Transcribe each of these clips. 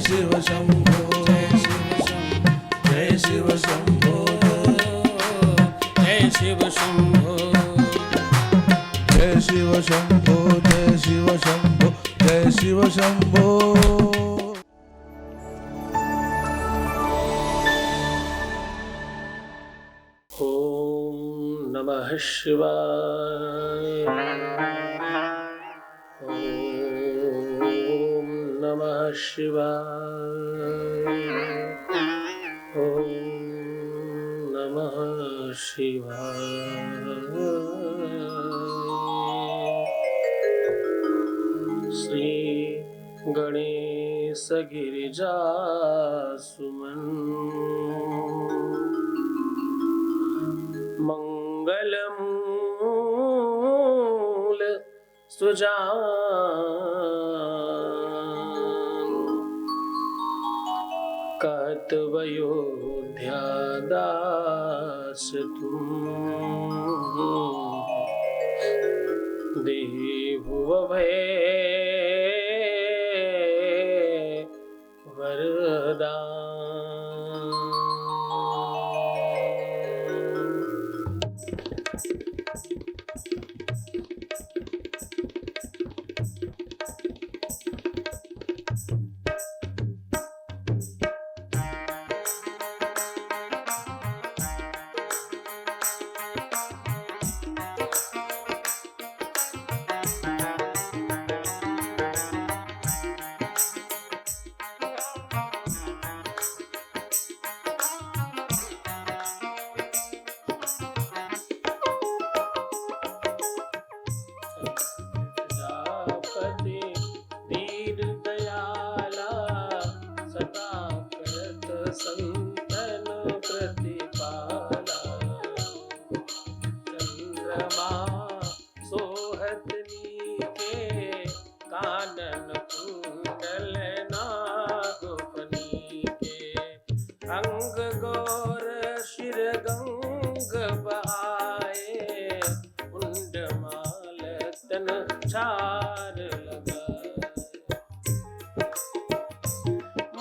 शिव शंभो, जय शिव शंभो, जय शिव शंभो, जय शिव शंभो, जय शिव शंभो, जय शिव शंभो। ओम नमः शिवाय, ओम नमः शिवाय, ओम नमः शिवाय। श्री गणेश गिरिजा सुमन मंगलमूल सुजान कहत अयोध्या दास तुम देहु अभय वरदान। अंग गौर शिर गंग बहाए, मुंड माल तन चार लगा।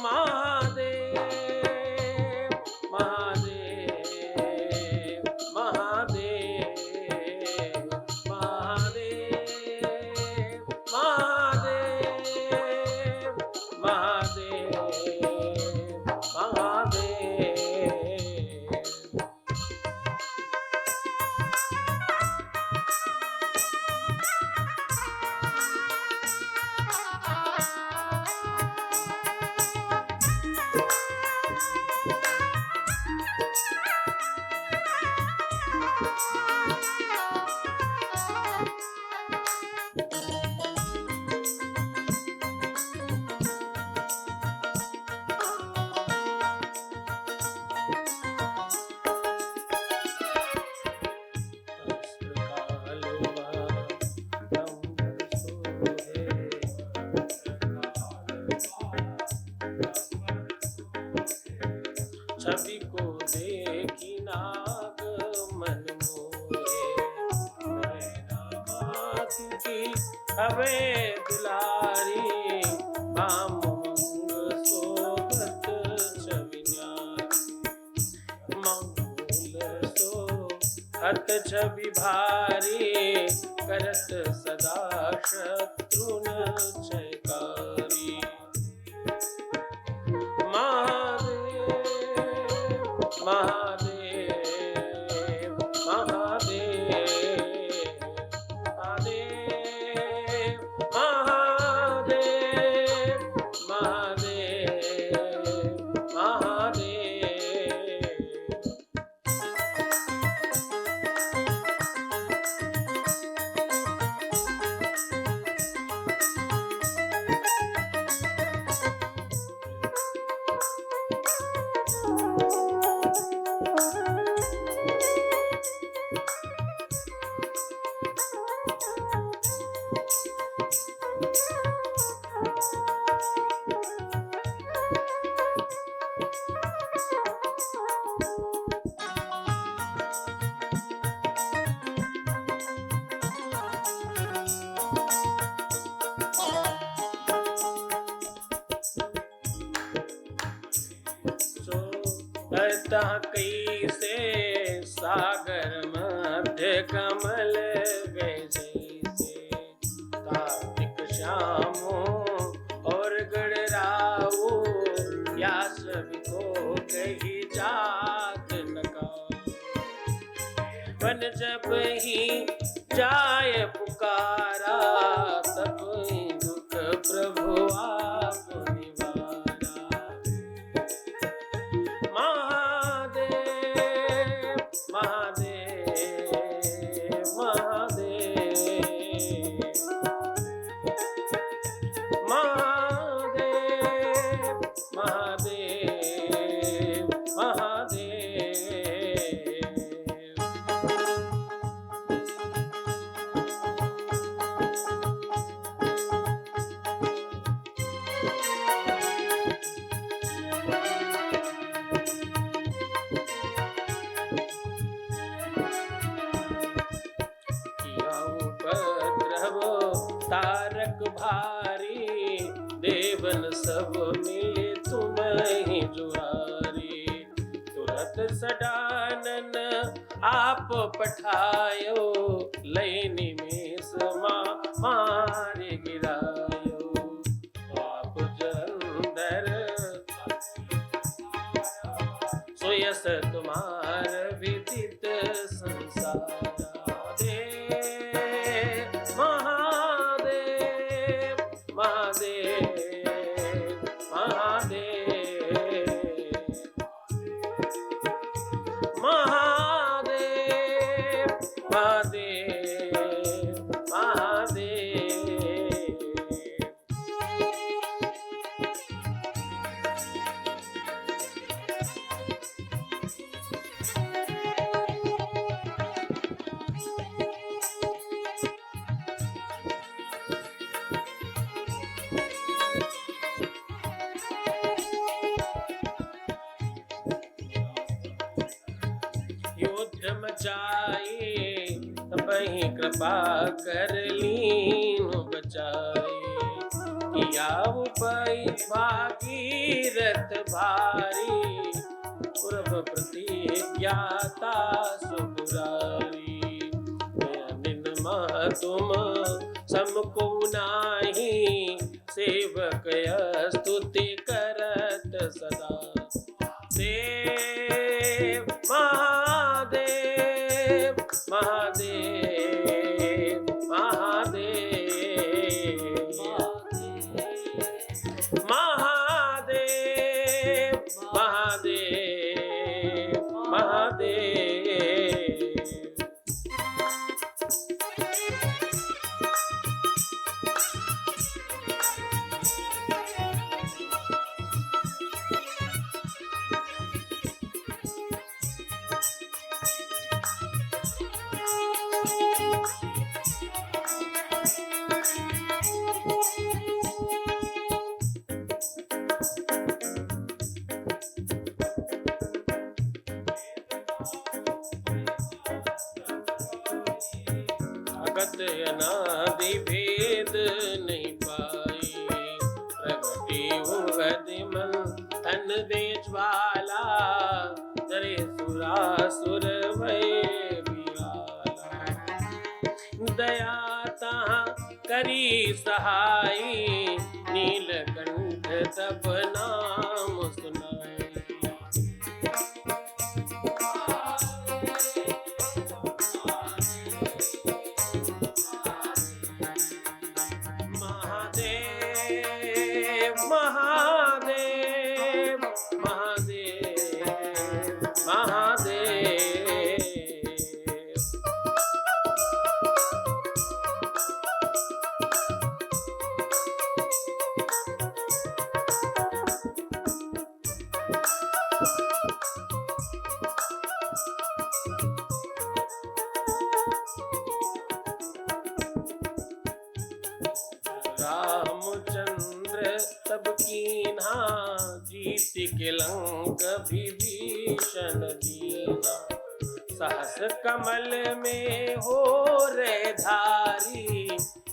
महादेव महादेव महादेव महादेव महादेव महादेव छवि को देखी नाग मन मोहे, मातु की हवे दुलारी, मंग सोबत छवि न्यारी। मंगल सोहत छवि भारी, करत सदा शत्रुन जयकारी। महादेव महादेव महादेव महादेव महादेव महादेव। कैसे सागर मध्य कमल गैसे कार्तिक श्यामो और गणरावो या सभी को कही जात नका मन जब ही जाय पुकारा तब ही दुख प्रभु आप निवारा महादेव महादेव महादेव महादेव महादेव महादेव तारक भारी देवन सब मिले तुम ही जुआरी तुरत सडानन आप पठायो लैनी में समा मारे गिरायो आप जलंधर सोयस तुम्हार विदित संसार मचाए तबहि कृपा कर लीन बचाए किया उपाय भागीरथ भारी पूर्व प्रतिज्ञाता सुपुरारी निन मह तुम समको नाही सेवक स्तुति करत सदा देव महादेव महादेव महादेव महादेव महादेव महादेव भगत अनादि भेद नहीं पाई प्रगति उगति मन तन दे ज्वाला जरे सुरासुर भय बिराला दया तहाँ करी सहाई नीलकंठ तब नाम सुनाई महादेव महादेव महादेव रामचंद्र तब कीन्हा जीत के लंक विभीषण दीना सहस कमल में हो रे धारी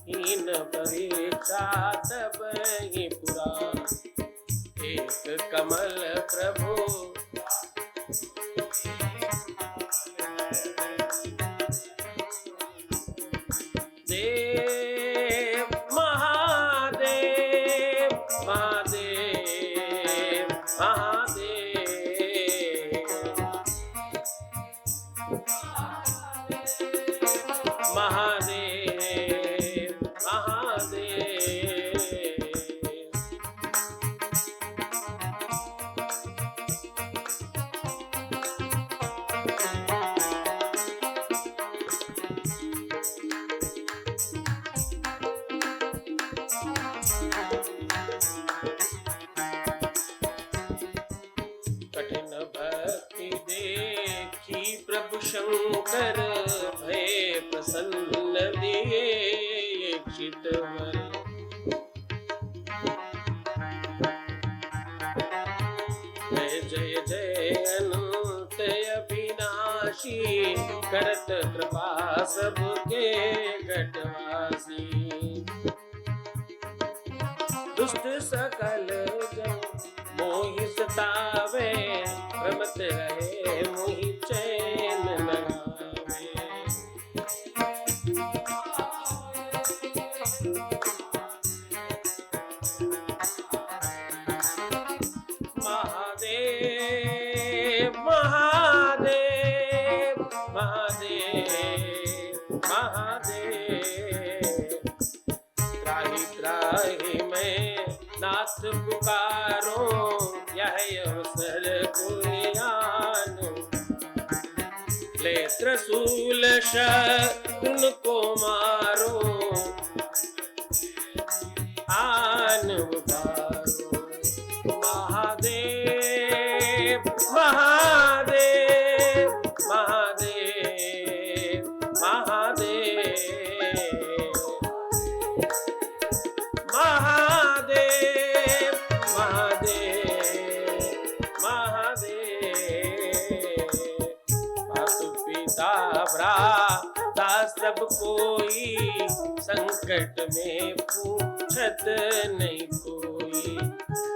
हीन परीक्षा तब ही पुराण एक कमल प्रभु कर भय प्रसन्न दिए चितवन। जय जय जय अनंत अविनाशी, करत कृपा सबके घटवासी। दुष्ट सकल जन मोहि सतावे, भ्रमत रहे मोहि चैन न आवे। महादेव महादेव महादेव महादेव, त्राहि त्राहि मैं नाथ पुकारो, यह अवसर पुण्यानो। ले त्रिशूल शत्रुन को मारो, आन उबारो। महादेव महादेव महादेव महादेव महादेव महादेव महादेव। मातु पिता भ्राता सब कोई, संकट में पूछत नहीं कोई।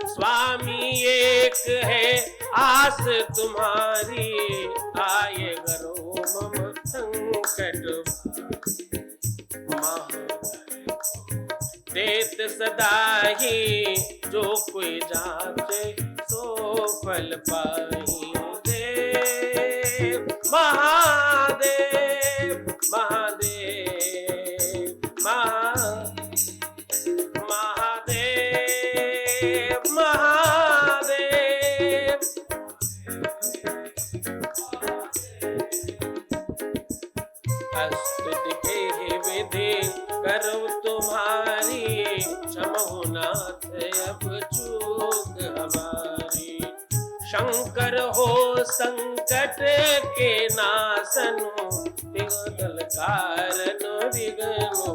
स्वामी एक है आस तुम्हारी, आए करो मम संकट। देत सदा ही जो कोई जाचे, सो फल पाई। देव महादेव महादेव महादेव महादेव। स्तुति के विधि करो तुम्हारी, क्षमो नाथ अब चूक हमारी। शंकर हो संकट के नासनो, दिगदल कारण विघ्नो।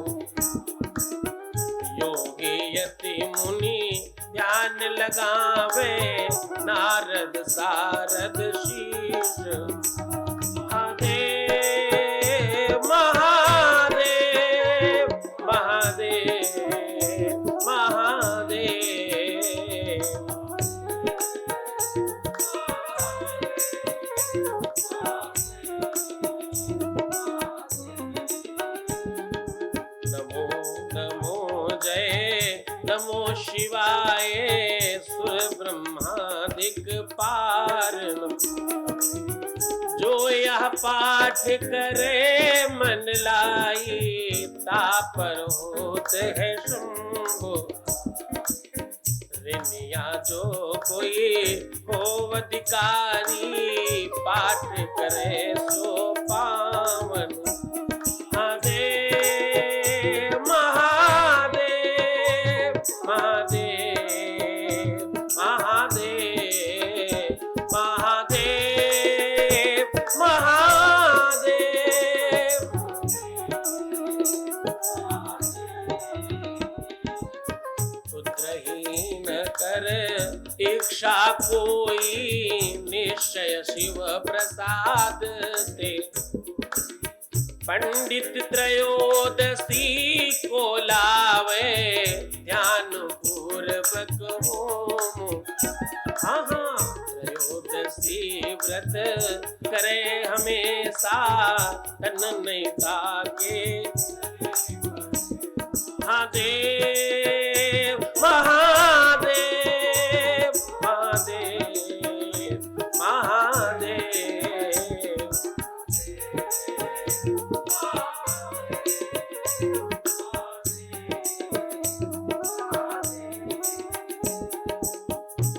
योगी यति मुनि ध्यान लगावे, नारद सारद शीश। महादेव महादेव महादेव महादेव। नमो नमो जय नमो शिवाय, सुर ब्रह्मादिक पार। जो यह पाठ करे मन लाई, तापर होते है शंभो। रिनिया जो कोई हो अधिकारी, पाठ करे सो पावन। महादेव महादेव महादेव महादेव महादेव महादेव। पुत्रहीन कर इच्छा कोई, निश्चय शिव प्रसाद दे। पंडित त्रयोदशी को लावे, ध्यान पूर्वक होम। त्रयोदशी व्रत करे हमेशा, तन नहीं ताके। महादेव महादेव महादेव महादेव।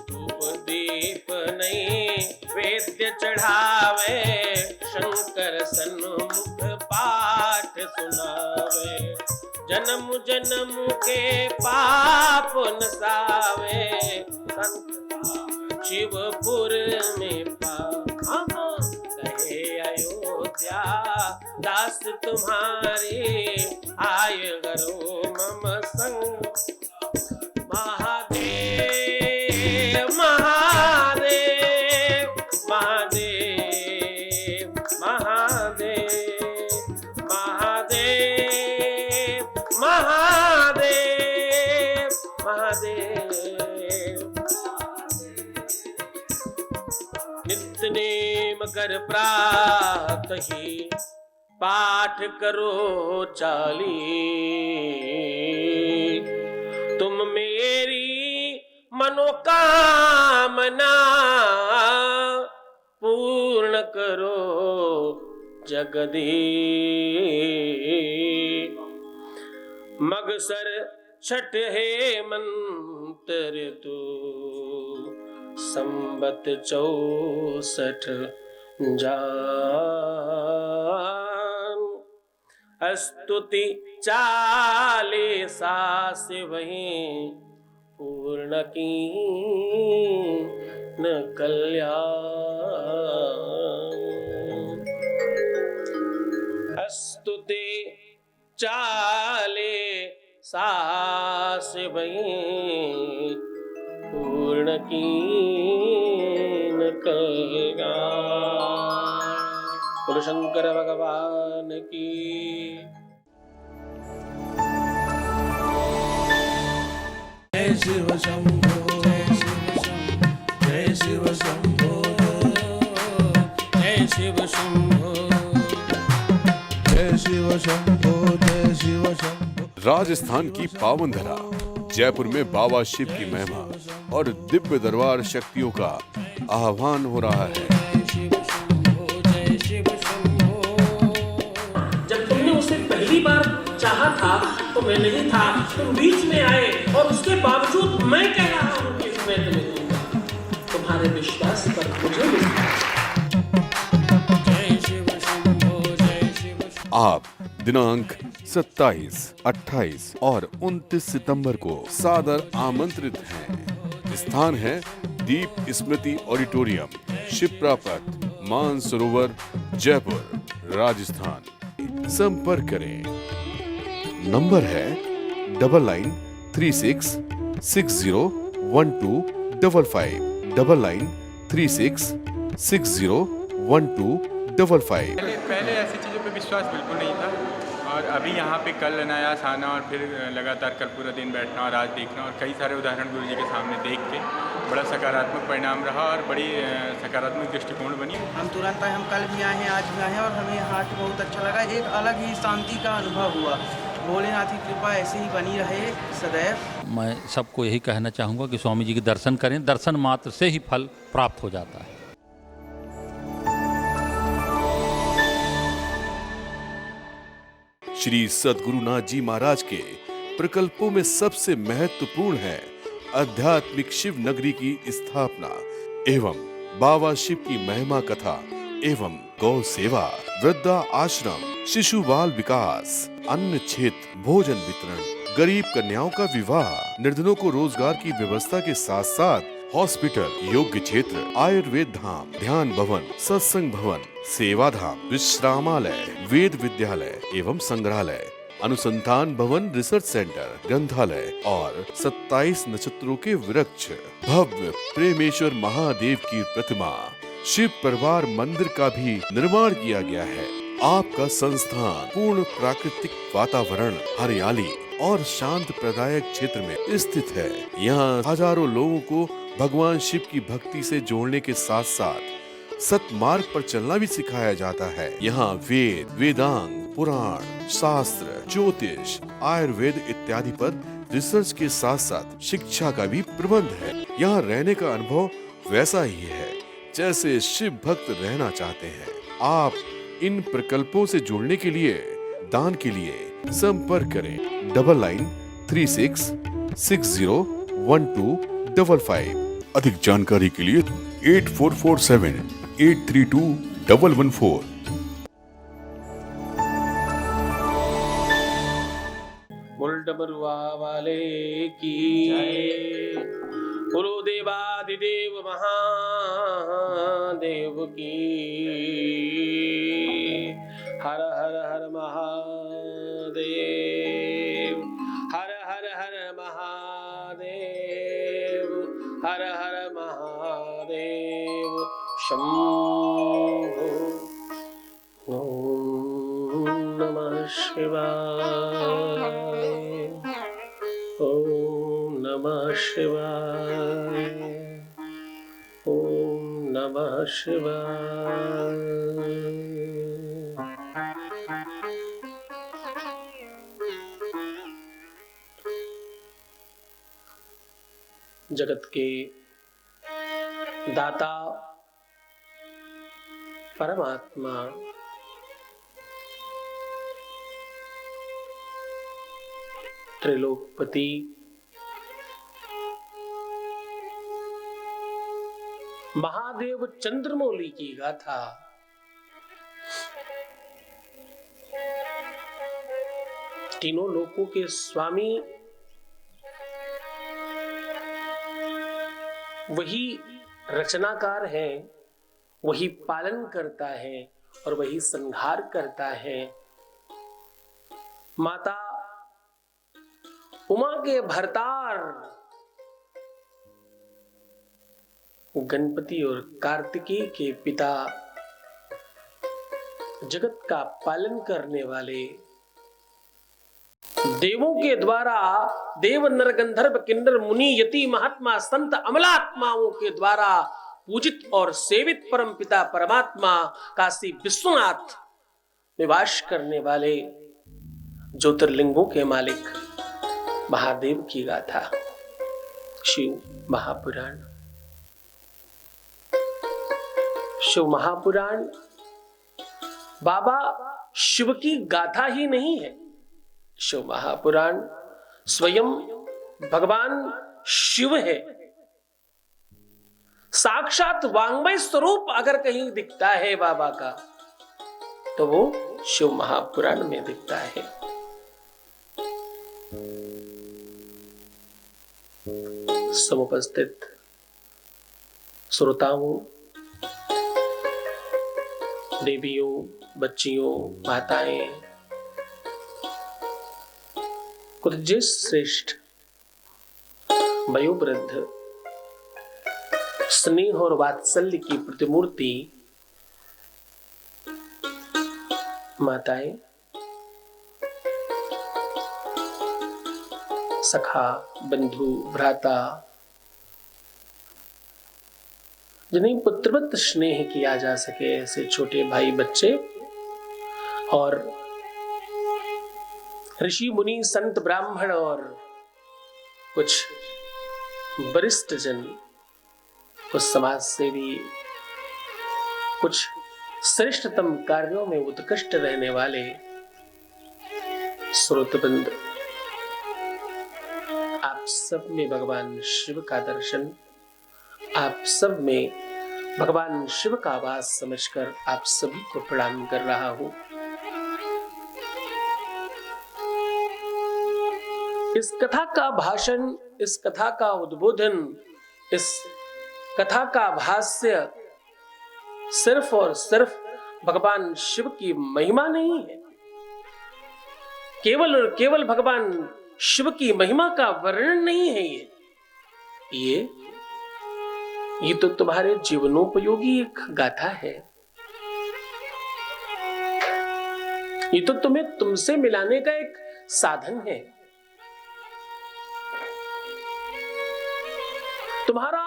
धूप दीप नहीं वेद्य चढ़ावे, शंकर सन्मुख पाठ सुनावे। जन्म जन्म के पाप नसावे, शिवपुर में कहे अयोध्या आया दास तुम्हारे, आय करो मम संग। महादेव महादेव महादेव महादेव महादेव महादेव महादेव। नित्य नेम कर प्रातहि, पाठ करो 40। तुम मेरी मनोकामना पूर्ण करो जगदीश। मगसर छठ है मंत्र तू, संबत 64 जान। स्तुति 40 से वहीं पूर्ण की न कल्याण। स्तुति 40 से वहीं पूर्ण की न कल्याण। बोलो शंकर भगवान की। जय शिव शंभो जय शिव शंभो जय शिव शंभो जय शिव शंभो जय शिव शंभो। राजस्थान की पावन धरा जयपुर में बाबा शिव की महिमा और दिव्य दरबार शक्तियों का आह्वान हो रहा है। जब तुमने उसे पहली बार चाहा था तो मैं नहीं था, तुम बीच में आए और उसके बावजूद मैं कह रहा हूँ कि मैं तुम्हें दूंगा। तुम्हारे विश्वास पर मुझे आप दिनांक 27, 28 और 29 सितंबर को सादर आमंत्रित हैं। स्थान है दीप स्मृति ऑडिटोरियम, शिप्रापथ, मानसरोवर, जयपुर, राजस्थान। संपर्क करें। नंबर है 9936601255 9936601255। पहले ऐसी चीज़ों पे विश्वास बिल्कुल नहीं था, और अभी यहाँ पे कल अनायास आना और फिर लगातार कल पूरा दिन बैठना और आज देखना और कई सारे उदाहरण गुरु जी के सामने देख के बड़ा सकारात्मक परिणाम रहा और बड़ी सकारात्मक दृष्टिकोण बनी। हम तुरंत आए, हम कल भी आए हैं, आज भी आए हैं और हमें यहाँ आके बहुत अच्छा लगा। एक अलग ही शांति का अनुभव हुआ। भोलेनाथ की कृपा ऐसे ही बनी रहे सदैव। मैं सबको यही कहना चाहूँगा कि स्वामी जी के दर्शन करें, दर्शन मात्र से ही फल प्राप्त हो जाता है। श्री सद्गुरुनाथ जी महाराज के प्रकल्पों में सबसे महत्वपूर्ण है आध्यात्मिक शिव नगरी की स्थापना एवं बाबा शिव की महिमा कथा एवं गौ सेवा, वृद्धा आश्रम, शिशु बाल विकास, अन्न क्षेत्र, भोजन वितरण, गरीब कन्याओं का विवाह, निर्धनों को रोजगार की व्यवस्था के साथ साथ हॉस्पिटल, योग्य क्षेत्र, आयुर्वेद धाम, ध्यान भवन, सत्संग भवन, सेवा धाम, विश्रामालय, वेद विद्यालय एवं संग्रहालय, अनुसंधान भवन, रिसर्च सेंटर, ग्रंथालय और 27 नक्षत्रों के वृक्ष, भव्य प्रेमेश्वर महादेव की प्रतिमा, शिव परिवार मंदिर का भी निर्माण किया गया है। आपका संस्थान पूर्ण प्राकृतिक वातावरण, हरियाली और शांत प्रदायक क्षेत्र में स्थित है। यहाँ हजारों लोगों को भगवान शिव की भक्ति से जोड़ने के साथ साथ सतमार्ग पर चलना भी सिखाया जाता है। यहाँ वेद, वेदांग, पुराण, शास्त्र, ज्योतिष, आयुर्वेद इत्यादि पर रिसर्च के साथ साथ शिक्षा का भी प्रबंध है। यहाँ रहने का अनुभव वैसा ही है जैसे शिव भक्त रहना चाहते हैं। आप इन प्रकल्पों से जुड़ने के लिए, दान के लिए संपर्क करें 9936601255। अधिक जानकारी के लिए 8447832114। डमरुआ वाले की बोलो, देवादिदेव महादेव की। हर हर हर महादेव, हर हर हर महादेव, हर हर महादेव शंभो। ओम नमः शिवाय, ओम नमः शिवाय, ओम नमः शिवाय। जगत के दाता परमात्मा त्रिलोकपति महादेव चंद्रमौली की गाथा तीनों लोकों के स्वामी वही रचनाकार है, वही पालन करता है और वही संहार करता है। माता उमा के भरतार गणपति और कार्तिकेय के पिता, जगत का पालन करने वाले, देवों के द्वारा देव नर गंधर्व किन्नर मुनि यति महात्मा संत अमलात्माओं के द्वारा पूजित और सेवित परम पिता परमात्मा काशी विश्वनाथ निवास करने वाले ज्योतिर्लिंगों के मालिक महादेव की गाथा शिव महापुराण। शिव महापुराण बाबा शिव की गाथा ही नहीं है, शिव महापुराण स्वयं भगवान शिव है। साक्षात वांग्मय स्वरूप अगर कहीं दिखता है बाबा का तो वो शिव महापुराण में दिखता है। समुपस्थित श्रोताओं, देवियों, बच्चियों, माताएं, कुलजय श्रेष्ठ, वयोवृद्ध, स्नेह और वात्सल्य की प्रतिमूर्ति माताएं, सखा, बंधु, भ्राता, जिन्हें पुत्रवत स्नेह किया जा सके, ऐसे छोटे भाई बच्चे और ऋषि मुनि संत ब्राह्मण और कुछ वरिष्ठ जन, कुछ समाज सेवी, कुछ श्रेष्ठतम कार्यों में उत्कृष्ट रहने वाले श्रोतबंद, आप सब में भगवान शिव का दर्शन, आप सब में भगवान शिव का वास समझकर आप सभी को प्रणाम कर रहा हूं। इस कथा का भाषण, इस कथा का उद्बोधन, इस कथा का भाष्य सिर्फ और सिर्फ भगवान शिव की महिमा नहीं है, केवल और केवल भगवान शिव की महिमा का वर्णन नहीं है। ये तो तुम्हारे जीवनोपयोगी एक गाथा है। ये तो तुम्हें तुमसे मिलाने का एक साधन है। तुम्हारा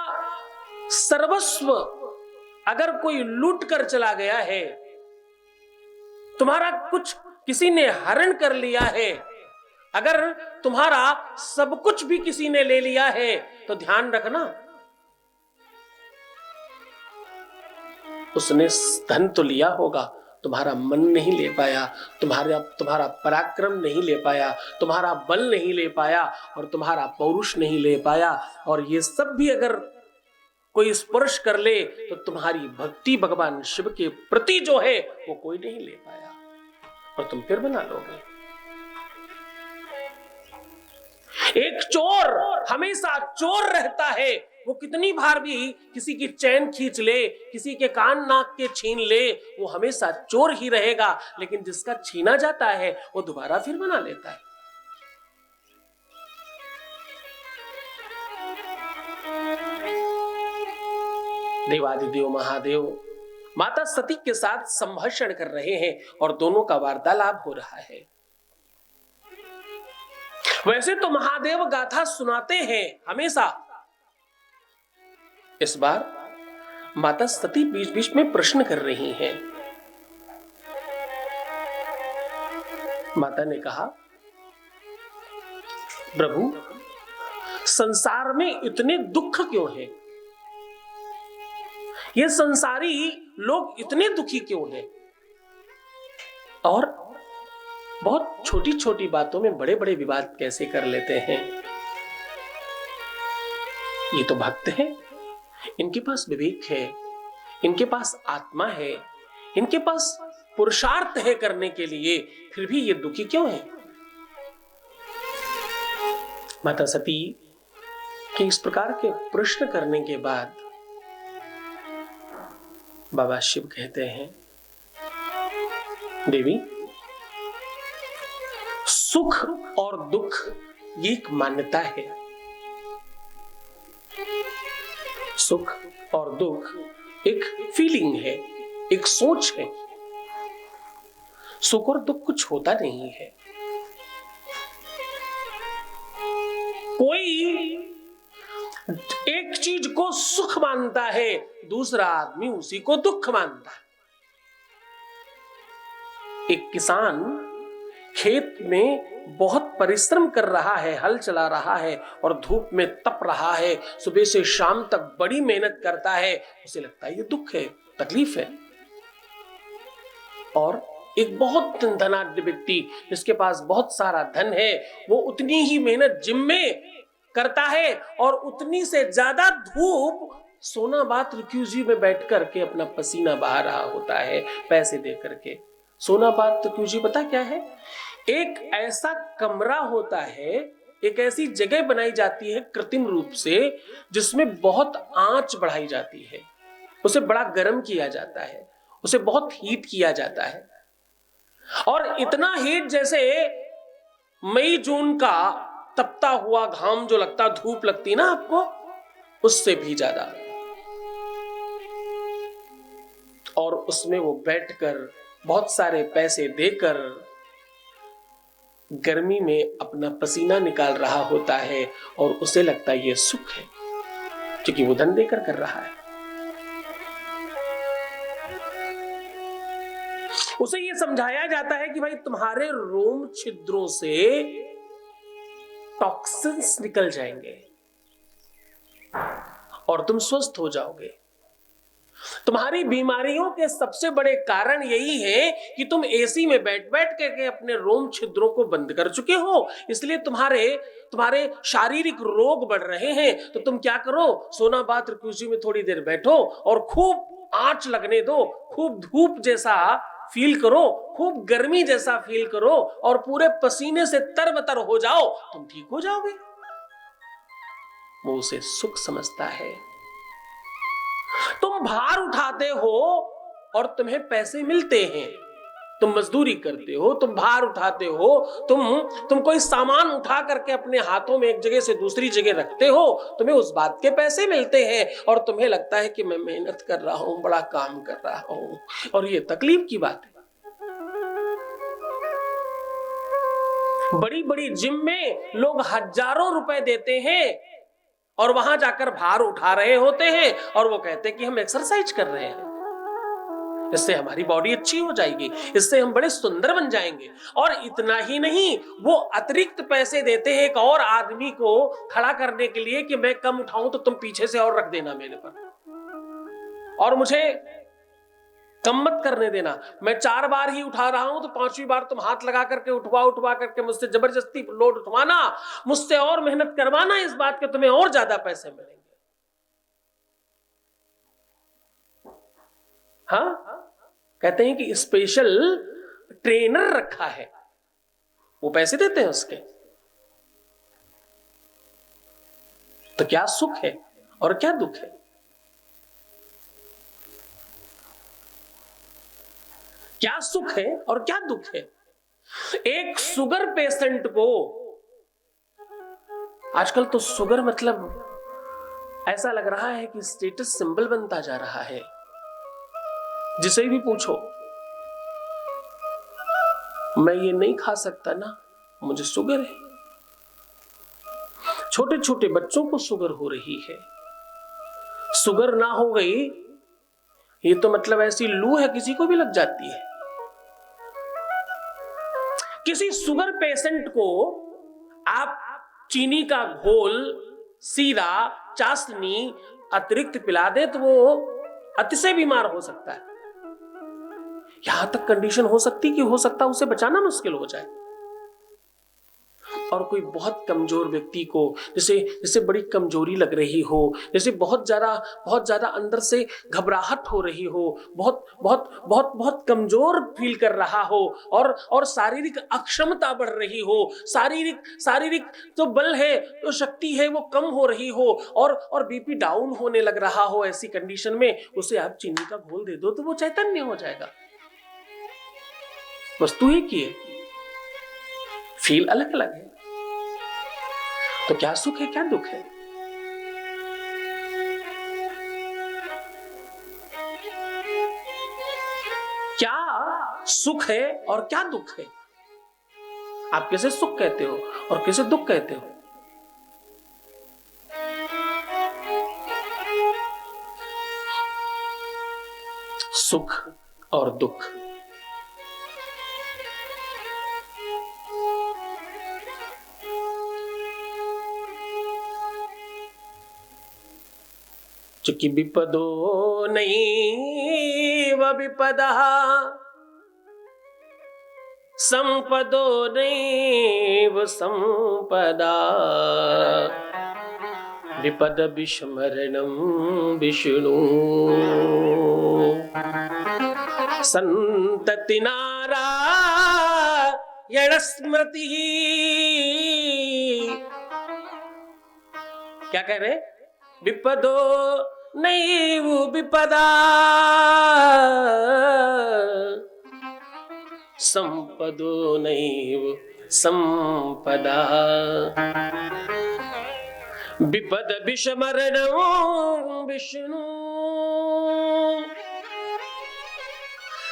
सर्वस्व अगर कोई लूट कर चला गया है, तुम्हारा कुछ किसी ने हरण कर लिया है, अगर तुम्हारा सब कुछ भी किसी ने ले लिया है, तो ध्यान रखना उसने धन तो लिया होगा, तुम्हारा मन नहीं ले पाया, तुम्हारा पराक्रम नहीं ले पाया, तुम्हारा बल नहीं ले पाया और तुम्हारा पौरुष नहीं ले पाया। और ये सब भी अगर कोई स्पर्श कर ले तो तुम्हारी भक्ति भगवान शिव के प्रति जो है वो कोई नहीं ले पाया और तुम फिर बना लोगे। एक चोर हमेशा चोर रहता है, वो कितनी बार भी किसी की चैन खींच ले, किसी के कान नाक के छीन ले, वो हमेशा चोर ही रहेगा। लेकिन जिसका छीना जाता है वो दोबारा फिर बना लेता है। देवादिदेव महादेव माता सती के साथ संभाषण कर रहे हैं और दोनों का वार्तालाप हो रहा है। वैसे तो महादेव गाथा सुनाते हैं हमेशा। इस बार माता सती बीच बीच में प्रश्न कर रही हैं। माता ने कहा, प्रभु संसार में इतने दुख क्यों हैं? ये संसारी लोग इतने दुखी क्यों हैं? और बहुत छोटी छोटी बातों में बड़े बड़े विवाद कैसे कर लेते हैं? ये तो भक्त हैं, इनके पास विवेक है, इनके पास आत्मा है, इनके पास पुरुषार्थ है करने के लिए, फिर भी ये दुखी क्यों है? माता सती के इस प्रकार के प्रश्न करने के बाद बाबा शिव कहते हैं, देवी सुख और दुख ये एक मान्यता है। सुख और दुख एक फीलिंग है, एक सोच है। सुख और दुख कुछ होता नहीं है। कोई एक चीज को सुख मानता है, दूसरा आदमी उसी को दुख मानता है। एक किसान खेत में बहुत परिश्रम कर रहा है, हल चला रहा है और धूप में तप रहा है, सुबह से शाम तक बड़ी मेहनत करता है, उसे लगता है ये दुख है, तकलीफ है। और एक बहुत धनाढ्य व्यक्ति जिसके पास बहुत सारा धन है, वो उतनी ही मेहनत जिम में करता है और उतनी से ज्यादा धूप सोनाबाद रिफ्यूजी में बैठ करके अपना पसीना बहा रहा होता है पैसे दे करके। सोनाबाद रिफ्यूजी पता क्या है? एक ऐसा कमरा होता है, एक ऐसी जगह बनाई जाती है कृत्रिम रूप से, जिसमें बहुत आंच बढ़ाई जाती है, उसे बड़ा गर्म किया जाता है, उसे बहुत हीट किया जाता है। और इतना हीट जैसे मई जून का तपता हुआ घाम जो लगता, धूप लगती ना आपको, उससे भी ज्यादा। और उसमें वो बैठकर बहुत सारे पैसे देकर गर्मी में अपना पसीना निकाल रहा होता है और उसे लगता है ये सुख है, क्योंकि वो धन देकर कर रहा है। उसे ये समझाया जाता है कि भाई तुम्हारे रोम छिद्रों से टॉक्सिन्स निकल जाएंगे और तुम स्वस्थ हो जाओगे। तुम्हारी बीमारियों के सबसे बड़े कारण यही है कि तुम एसी में बैठ बैठ करके अपने रोम छिद्रों को बंद कर चुके हो, इसलिए तुम्हारे शारीरिक रोग बढ़ रहे हैं। तो तुम क्या करो, सोनाबाद रिफ्यूजी में थोड़ी देर बैठो और खूब आंच लगने दो, खूब धूप जैसा फील करो, खूब गर्मी जैसा फील करो और पूरे पसीने से तरबतर हो जाओ, तुम ठीक हो जाओगे। वो उसे सुख समझता है। तुम भार उठाते हो और तुम्हें पैसे मिलते हैं, तुम मजदूरी करते हो, तुम भार उठाते हो, तुम कोई सामान उठा करके अपने हाथों में एक जगह से दूसरी जगह रखते हो, तुम्हें उस बात के पैसे मिलते हैं और तुम्हें लगता है कि मैं मेहनत कर रहा हूं, बड़ा काम कर रहा हूं, और ये तकलीफ की बात है। बड़ी बड़ी जिम में लोग हजारों रुपए देते हैं और वहां जाकर भार उठा रहे होते हैं और वो कहते हैं कि हम एक्सरसाइज कर रहे हैं, इससे हमारी बॉडी अच्छी हो जाएगी, इससे हम बड़े सुंदर बन जाएंगे। और इतना ही नहीं, वो अतिरिक्त पैसे देते हैं एक और आदमी को खड़ा करने के लिए कि मैं कम उठाऊं तो तुम पीछे से और रख देना मेरे पर, और मुझे कम मत करने देना। मैं 4 बार ही उठा रहा हूं तो 5वीं बार तुम हाथ लगा करके उठवा करके मुझसे जबरदस्ती लोड उठवाना, मुझसे और मेहनत करवाना, इस बात के तुम्हें और ज्यादा पैसे मिलेंगे। हाँ, कहते हैं कि स्पेशल ट्रेनर रखा है, वो पैसे देते हैं उसके। तो क्या सुख है? और क्या दुख है? क्या सुख है और क्या दुख है? एक शुगर पेशेंट को, आजकल तो शुगर मतलब ऐसा लग रहा है कि स्टेटस सिंबल बनता जा रहा है। जिसे भी पूछो, मैं ये नहीं खा सकता ना, मुझे शुगर है। छोटे छोटे बच्चों को शुगर हो रही है। शुगर ना हो गई ये तो मतलब ऐसी लू है किसी को भी लग जाती है। किसी शुगर पेशेंट को आप चीनी का घोल, सीरा, चाशनी अतिरिक्त पिला दे तो वो अतिशय बीमार हो सकता है। यहां तक कंडीशन हो सकती कि हो सकता उसे बचाना मुश्किल हो जाए। और कोई बहुत कमजोर व्यक्ति को, जैसे बड़ी कमजोरी लग रही हो, जैसे बहुत ज्यादा अंदर से घबराहट हो रही हो, बहुत बहुत बहुत बहुत कमजोर फील कर रहा हो, और शारीरिक अक्षमता बढ़ रही हो, शारीरिक जो बल है, जो शक्ति है वो कम हो रही हो, और बीपी डाउन होने लग रहा हो, ऐसी कंडीशन में उसे आप चीनी का घोल दे दो तो वो चैतन्य हो जाएगा। वस्तु एक ही है, फील अलग अलग है। तो क्या सुख है क्या दुख है? क्या सुख है और क्या दुख है? आप कैसे सुख कहते हो और कैसे दुख कहते हो? सुख और दुख चूंकि विपदो नहीं व विपदा, संपदो नहीं व संपदा, विपद विस्मरणं विष्णु, संतति नारायण स्मृति। क्या कह रहे? विपदो नैव विपदा, संपदो नैव संपदा, विपद विस्मरणं विष्णु,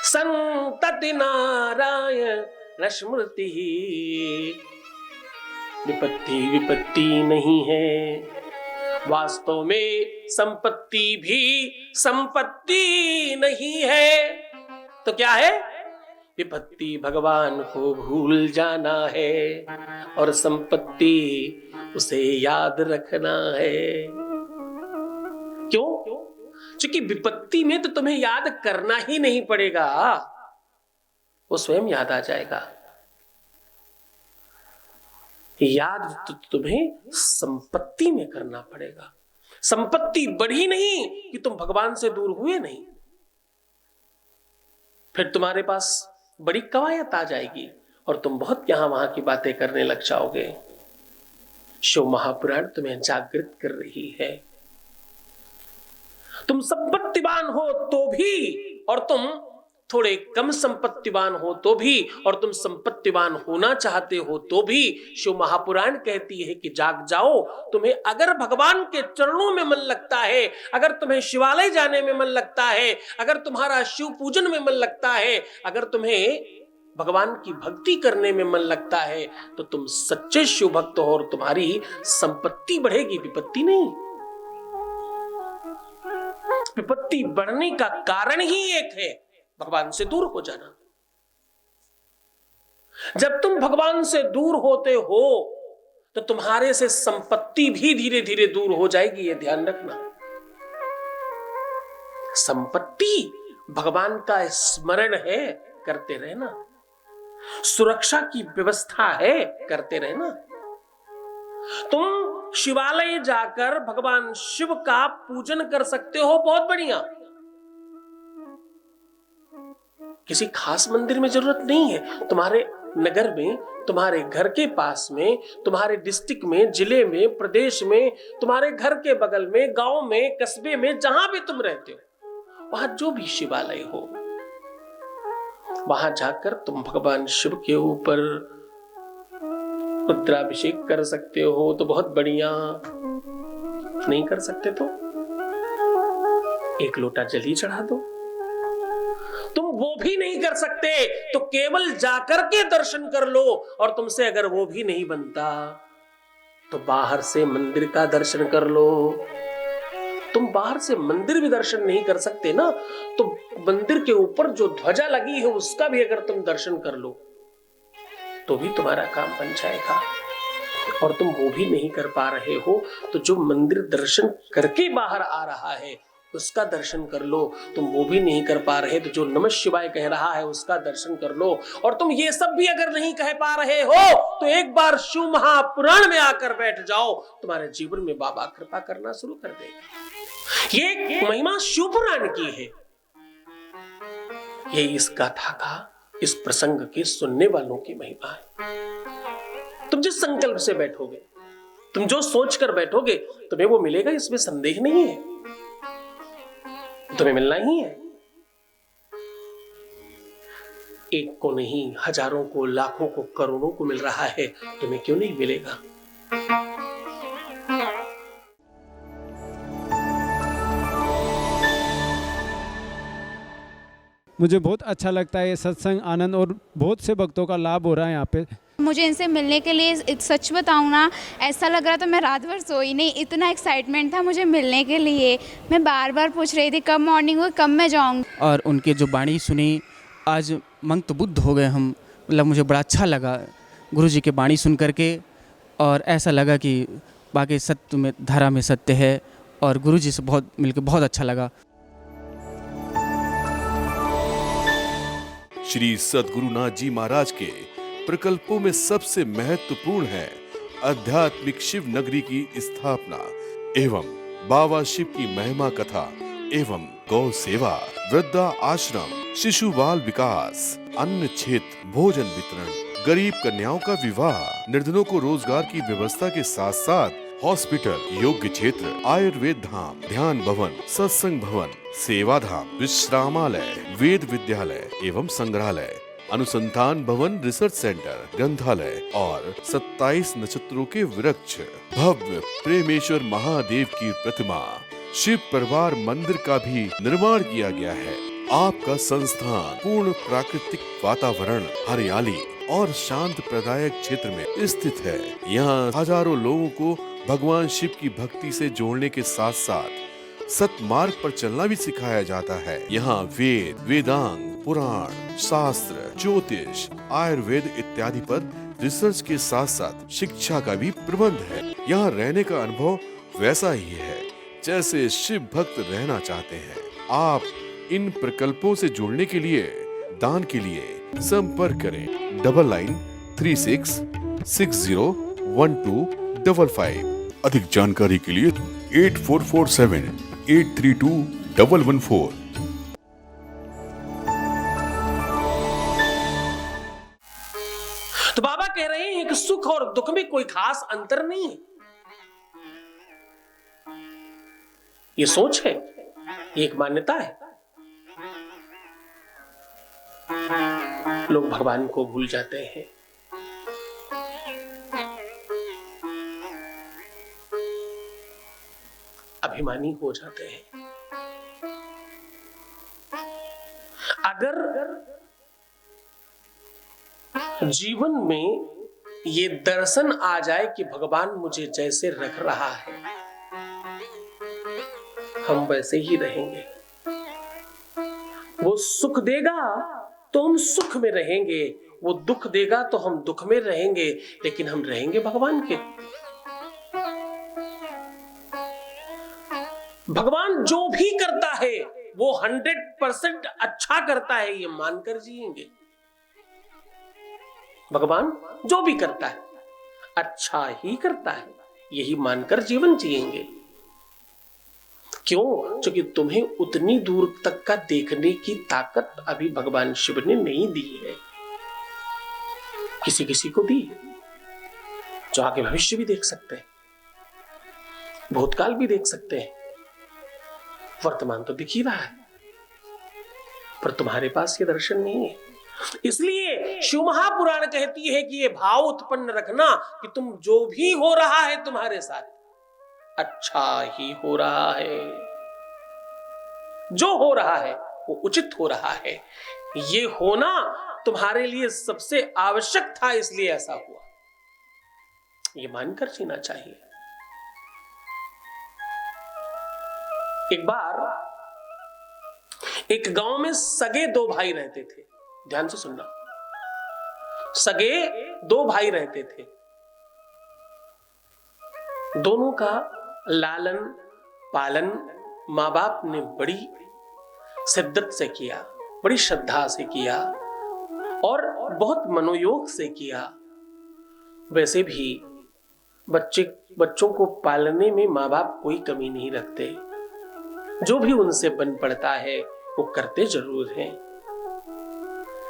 संतति नारायण स्मृति। विपत्ति नहीं है, वास्तव में संपत्ति भी संपत्ति नहीं है। तो क्या है? विपत्ति भगवान को भूल जाना है और संपत्ति उसे याद रखना है। क्यों? क्योंकि विपत्ति में तो तुम्हें याद करना ही नहीं पड़ेगा, वो स्वयं याद आ जाएगा। याद तो तुम्हें संपत्ति में करना पड़ेगा। संपत्ति बढ़ी नहीं कि तुम भगवान से दूर हुए नहीं, फिर तुम्हारे पास बड़ी कवायद आ जाएगी और तुम बहुत यहां वहां की बातें करने लग जाओगे। शिव महापुराण तुम्हें जागृत कर रही है। तुम संपत्तिवान हो तो भी, और तुम थोड़े कम संपत्तिवान हो तो भी, और तुम संपत्तिवान होना चाहते हो तो भी, शिव महापुराण कहती है कि जाग जाओ। तुम्हें अगर भगवान के चरणों में मन लगता है, अगर तुम्हें शिवालय जाने में मन लगता है, अगर तुम्हारा शिव पूजन में मन लगता है, अगर तुम्हें भगवान की भक्ति करने में मन लगता है, तो तुम सच्चे शिव भक्त हो और तुम्हारी संपत्ति बढ़ेगी, विपत्ति नहीं। विपत्ति बढ़ने का कारण ही एक है, भगवान से दूर हो जाना। जब तुम भगवान से दूर होते हो तो तुम्हारे से संपत्ति भी धीरे धीरे दूर हो जाएगी, ये ध्यान रखना। संपत्ति भगवान का स्मरण है, करते रहना। सुरक्षा की व्यवस्था है, करते रहना। तुम शिवालय जाकर भगवान शिव का पूजन कर सकते हो, बहुत बढ़िया। किसी खास मंदिर में जरूरत नहीं है, तुम्हारे नगर में, तुम्हारे घर के पास में, तुम्हारे डिस्ट्रिक्ट में, जिले में, प्रदेश में, तुम्हारे घर के बगल में, गांव में, कस्बे में, जहां भी तुम रहते हो, वहां जो भी शिवालय हो, वहां जाकर तुम भगवान शिव के ऊपर रुद्राभिषेक कर सकते हो तो बहुत बढ़िया। नहीं कर सकते तो एक लोटा जल ही चढ़ा दो। तुम वो भी नहीं कर सकते तो केवल जाकर के दर्शन कर लो, और तुमसे अगर वो भी नहीं बनता तो बाहर से मंदिर का दर्शन कर लो। तुम बाहर से मंदिर भी दर्शन नहीं कर सकते ना, तो मंदिर के ऊपर जो ध्वजा लगी है उसका भी अगर तुम दर्शन कर लो तो भी तुम्हारा काम बन जाएगा। और तुम वो भी नहीं कर पा रहे हो तो जो मंदिर दर्शन करके बाहर आ रहा है उसका दर्शन कर लो। तुम वो भी नहीं कर पा रहे तो जो नमः शिवाय कह रहा है उसका दर्शन कर लो। और तुम ये सब भी अगर नहीं कह पा रहे हो तो एक बार शिव महापुराण में आकर बैठ जाओ, तुम्हारे जीवन में बाबा कृपा करना शुरू कर देगा। ये महिमा शिव पुराण की है। ये इस गाथा का, इस प्रसंग के सुनने वालों की महिमा है। तुम जिस संकल्प से बैठोगे, तुम जो सोच कर बैठोगे, तुम्हें वो मिलेगा, इसमें संदेह नहीं है। तुम्हें मिलना ही है। एक को नहीं, हजारों को, लाखों को, करोड़ों को मिल रहा है, तुम्हें क्यों नहीं मिलेगा? मुझे बहुत अच्छा लगता है ये सत्संग, आनंद, और बहुत से भक्तों का लाभ हो रहा है यहाँ पे। मुझे इनसे मिलने के लिए सच बताऊँ ना, ऐसा लग रहा था मैं रात भर सोई नहीं, इतना एक्साइटमेंट था मुझे मिलने के लिए। मैं बार बार पूछ रही थी कब मॉर्निंग हो, कब मैं जाऊँगी। और उनके जो वाणी सुनी, आज मंत्रमुग्ध हो गए हम। मतलब मुझे बड़ा अच्छा लगा गुरु जी के वाणी सुन करके, और ऐसा लगा कि बाकी सत्य में, धारा में सत्य है, और गुरु जी से बहुत मिलकर बहुत अच्छा लगा। श्री सद्गुरुनाथ जी महाराज के प्रकल्पों में सबसे महत्वपूर्ण है आध्यात्मिक शिव नगरी की स्थापना एवं बाबा शिव की महिमा कथा एवं गौ सेवा, वृद्धा आश्रम, शिशु बाल विकास, अन्न क्षेत्र, भोजन वितरण, गरीब कन्याओं का विवाह, निर्धनों को रोजगार की व्यवस्था के साथ साथ हॉस्पिटल, योग्य क्षेत्र, आयुर्वेद धाम, ध्यान भवन, सत्संग भवन, सेवा धाम, विश्रामालय, वेद विद्यालय एवं संग्रहालय, अनुसंधान भवन, रिसर्च सेंटर, ग्रंथालय और 27 नक्षत्रों के वृक्ष, भव्य प्रेमेश्वर महादेव की प्रतिमा, शिव परिवार मंदिर का भी निर्माण किया गया है। आपका संस्थान पूर्ण प्राकृतिक वातावरण, हरियाली और शांत प्रदायक क्षेत्र में स्थित है। यहाँ हजारों लोगों को भगवान शिव की भक्ति से जोड़ने के साथ साथ सतमार्ग पर चलना भी सिखाया जाता है। यहाँ वेद, वेदांग, पुराण, शास्त्र, ज्योतिष, आयुर्वेद इत्यादि पर रिसर्च के साथ साथ शिक्षा का भी प्रबंध है। यहाँ रहने का अनुभव वैसा ही है जैसे शिव भक्त रहना चाहते हैं। आप इन प्रकल्पों से जुड़ने के लिए, दान के लिए संपर्क करें 9936601255। अधिक जानकारी के लिए 8447832114। तो बाबा कह रहे हैं कि सुख और दुख में कोई खास अंतर नहीं है। ये सोच है, एक मान्यता है। लोग भगवान को भूल जाते हैं। अभिमानी हो जाते हैं। अगर जीवन में ये दर्शन आ जाए कि भगवान मुझे जैसे रख रहा है हम वैसे ही रहेंगे, वो सुख देगा तो हम सुख में रहेंगे, वो दुख देगा तो हम दुख में रहेंगे, लेकिन हम रहेंगे भगवान के। भगवान जो भी करता है वो 100% अच्छा करता है, ये मानकर जिएंगे। भगवान जो भी करता है अच्छा ही करता है, यही मानकर जीवन जिएंगे। क्यों? क्योंकि तुम्हें उतनी दूर तक का देखने की ताकत अभी भगवान शिव ने नहीं दी है। किसी किसी को भी जो आगे भविष्य भी देख सकते हैं, भूतकाल भी देख सकते हैं, वर्तमान तो दिख ही रहा है, पर तुम्हारे पास ये दर्शन नहीं है। इसलिए शिव महापुराण कहती है कि ये भाव उत्पन्न रखना कि तुम जो भी हो रहा है तुम्हारे साथ अच्छा ही हो रहा है, जो हो रहा है वो उचित हो रहा है। ये होना तुम्हारे लिए सबसे आवश्यक था, इसलिए ऐसा हुआ। ये मानकर जीना चाहिए। एक बार एक गांव में सगे दो भाई रहते थे। ध्यान से सुनना, सगे दो भाई रहते थे। दोनों का लालन पालन मां बाप ने बड़ी शिद्दत से किया, बड़ी श्रद्धा से किया और बहुत मनोयोग से किया। वैसे भी बच्चों को पालने में मां बाप कोई कमी नहीं रखते, जो भी उनसे बन पड़ता है वो करते जरूर हैं।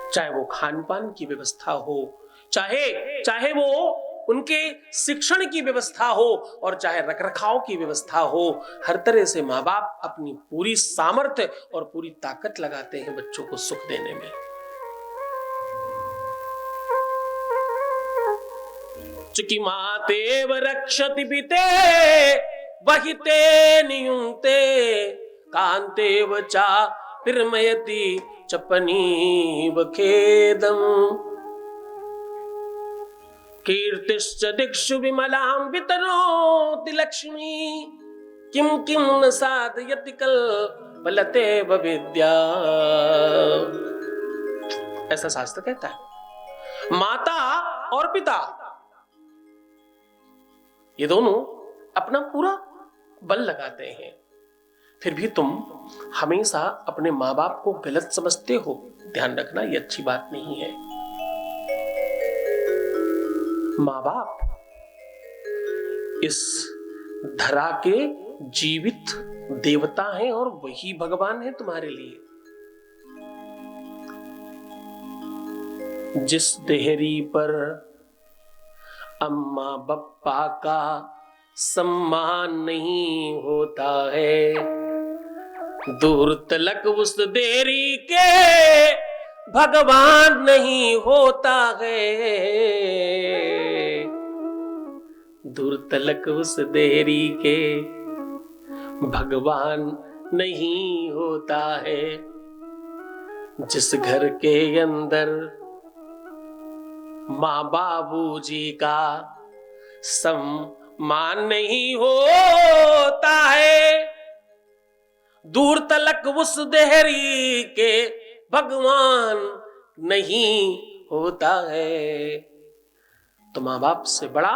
चाहे वो खान पान की व्यवस्था हो, चाहे वो उनके शिक्षण की व्यवस्था हो और चाहे रखरखाव की व्यवस्था हो, हर तरह से माँ बाप अपनी पूरी सामर्थ्य और पूरी ताकत लगाते हैं बच्चों को सुख देने में। चुकी मातेव रक्षति पिते वहिते नियुंक्ते कांतेव चा निर्मयति चपनीव खेदम कीर्तिश्च दिक्षु विमलां वितनोति लक्ष्मी किम किम न साधयति कल्पलते विद्या। ऐसा शास्त्र कहता है। माता और पिता ये दोनों अपना पूरा बल लगाते हैं, फिर भी तुम हमेशा अपने माँ बाप को गलत समझते हो। ध्यान रखना, ये अच्छी बात नहीं है। माँ बाप इस धरा के जीवित देवता हैं और वही भगवान है तुम्हारे लिए। जिस देहरी पर अम्मा बप्पा का सम्मान नहीं होता है, दूर तलक उस देहरी के भगवान नहीं होता है। दूर तलक उस देहरी के भगवान नहीं होता है। जिस घर के अंदर माँ बाबूजी का सम्मान नहीं होता है, दूर तलक उस देहरी के भगवान नहीं होता है। तो माँ बाप से बड़ा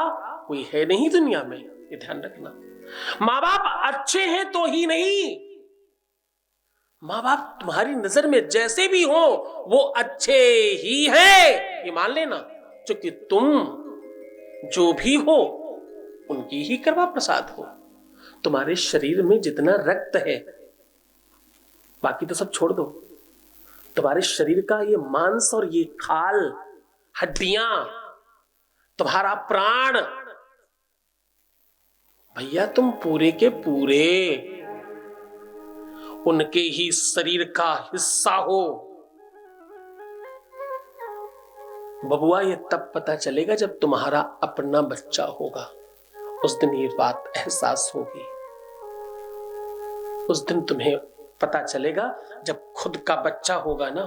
कोई है नहीं दुनिया में, ये ध्यान रखना। माँ बाप अच्छे हैं तो ही नहीं, माँ बाप तुम्हारी नजर में जैसे भी हो वो अच्छे ही हैं, ये मान लेना। क्योंकि तुम जो भी हो उनकी ही कृपा प्रसाद हो। तुम्हारे शरीर में जितना रक्त है, बाकी तो सब छोड़ दो, तुम्हारे शरीर का ये मांस और ये खाल, हड्डियां, तुम्हारा प्राण, भैया तुम पूरे के पूरे उनके ही शरीर का हिस्सा हो। बबुआ ये तब पता चलेगा जब तुम्हारा अपना बच्चा होगा, उस दिन ये बात एहसास होगी। उस दिन तुम्हें पता चलेगा जब खुद का बच्चा होगा ना,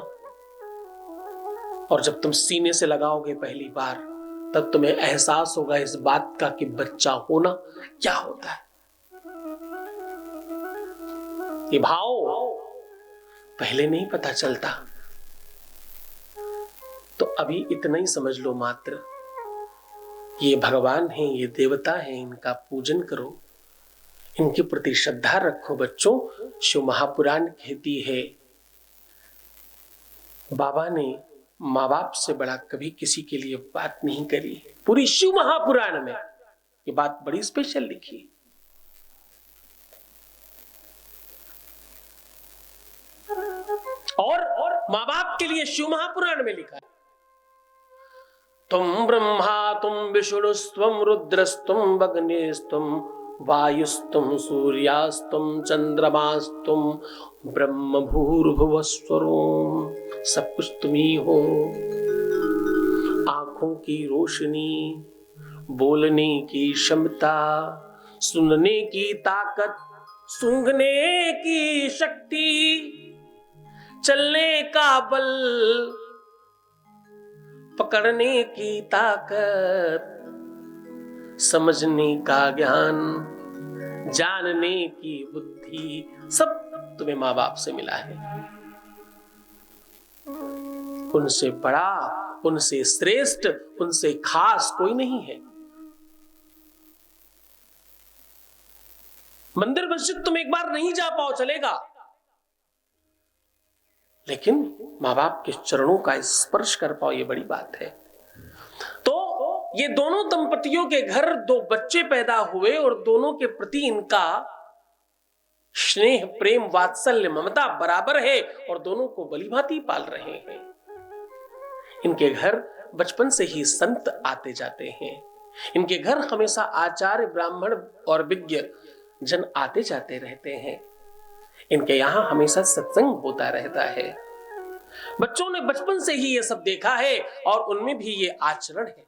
और जब तुम सीने से लगाओगे पहली बार, तब तुम्हें एहसास होगा इस बात का कि बच्चा होना क्या होता है। ये भाव पहले नहीं पता चलता। तो अभी इतना ही समझ लो मात्र, ये भगवान हैं, ये देवता हैं, इनका पूजन करो, इनके प्रति श्रद्धा रखो। बच्चों, शिव महापुराण कहती है, बाबा ने माँ बाप से बड़ा कभी किसी के लिए बात नहीं करी। पूरी शिव महापुराण में ये बात बड़ी स्पेशल लिखी। और माँ बाप के लिए शिव महापुराण में लिखा है, तुम विष्णुस्त्वं रुद्रस्त्वं वग्निस्त्वं वायुस्त्वं सूर्यास्त्वं चंद्रमास्त्वं ब्रह्म भूर्भुवस्वरों। सब कुछ तुम ही हो। आंखों की रोशनी, बोलने की क्षमता, सुनने की ताकत, सूंघने की शक्ति, चलने का बल, पकड़ने की ताकत, समझने का ज्ञान, जानने की बुद्धि, सब तुम्हें माँ बाप से मिला है। उनसे बड़ा, उनसे श्रेष्ठ, उनसे खास कोई नहीं है। मंदिर मस्जिद तुम एक बार नहीं जा पाओ चलेगा, लेकिन माँ बाप के चरणों का स्पर्श कर पाओ, ये बड़ी बात है। तो ये दोनों दंपतियों के घर दो बच्चे पैदा हुए और दोनों के प्रति इनका स्नेह, प्रेम, वात्सल्य, ममता बराबर है और दोनों को भलीभांति पाल रहे हैं। इनके घर बचपन से ही संत आते जाते हैं। इनके घर हमेशा आचार्य, ब्राह्मण और विज्ञ जन आते जाते रहते हैं। इनके यहां हमेशा सत्संग होता रहता है। बच्चों ने बचपन से ही ये सब देखा है और उनमें भी ये आचरण है।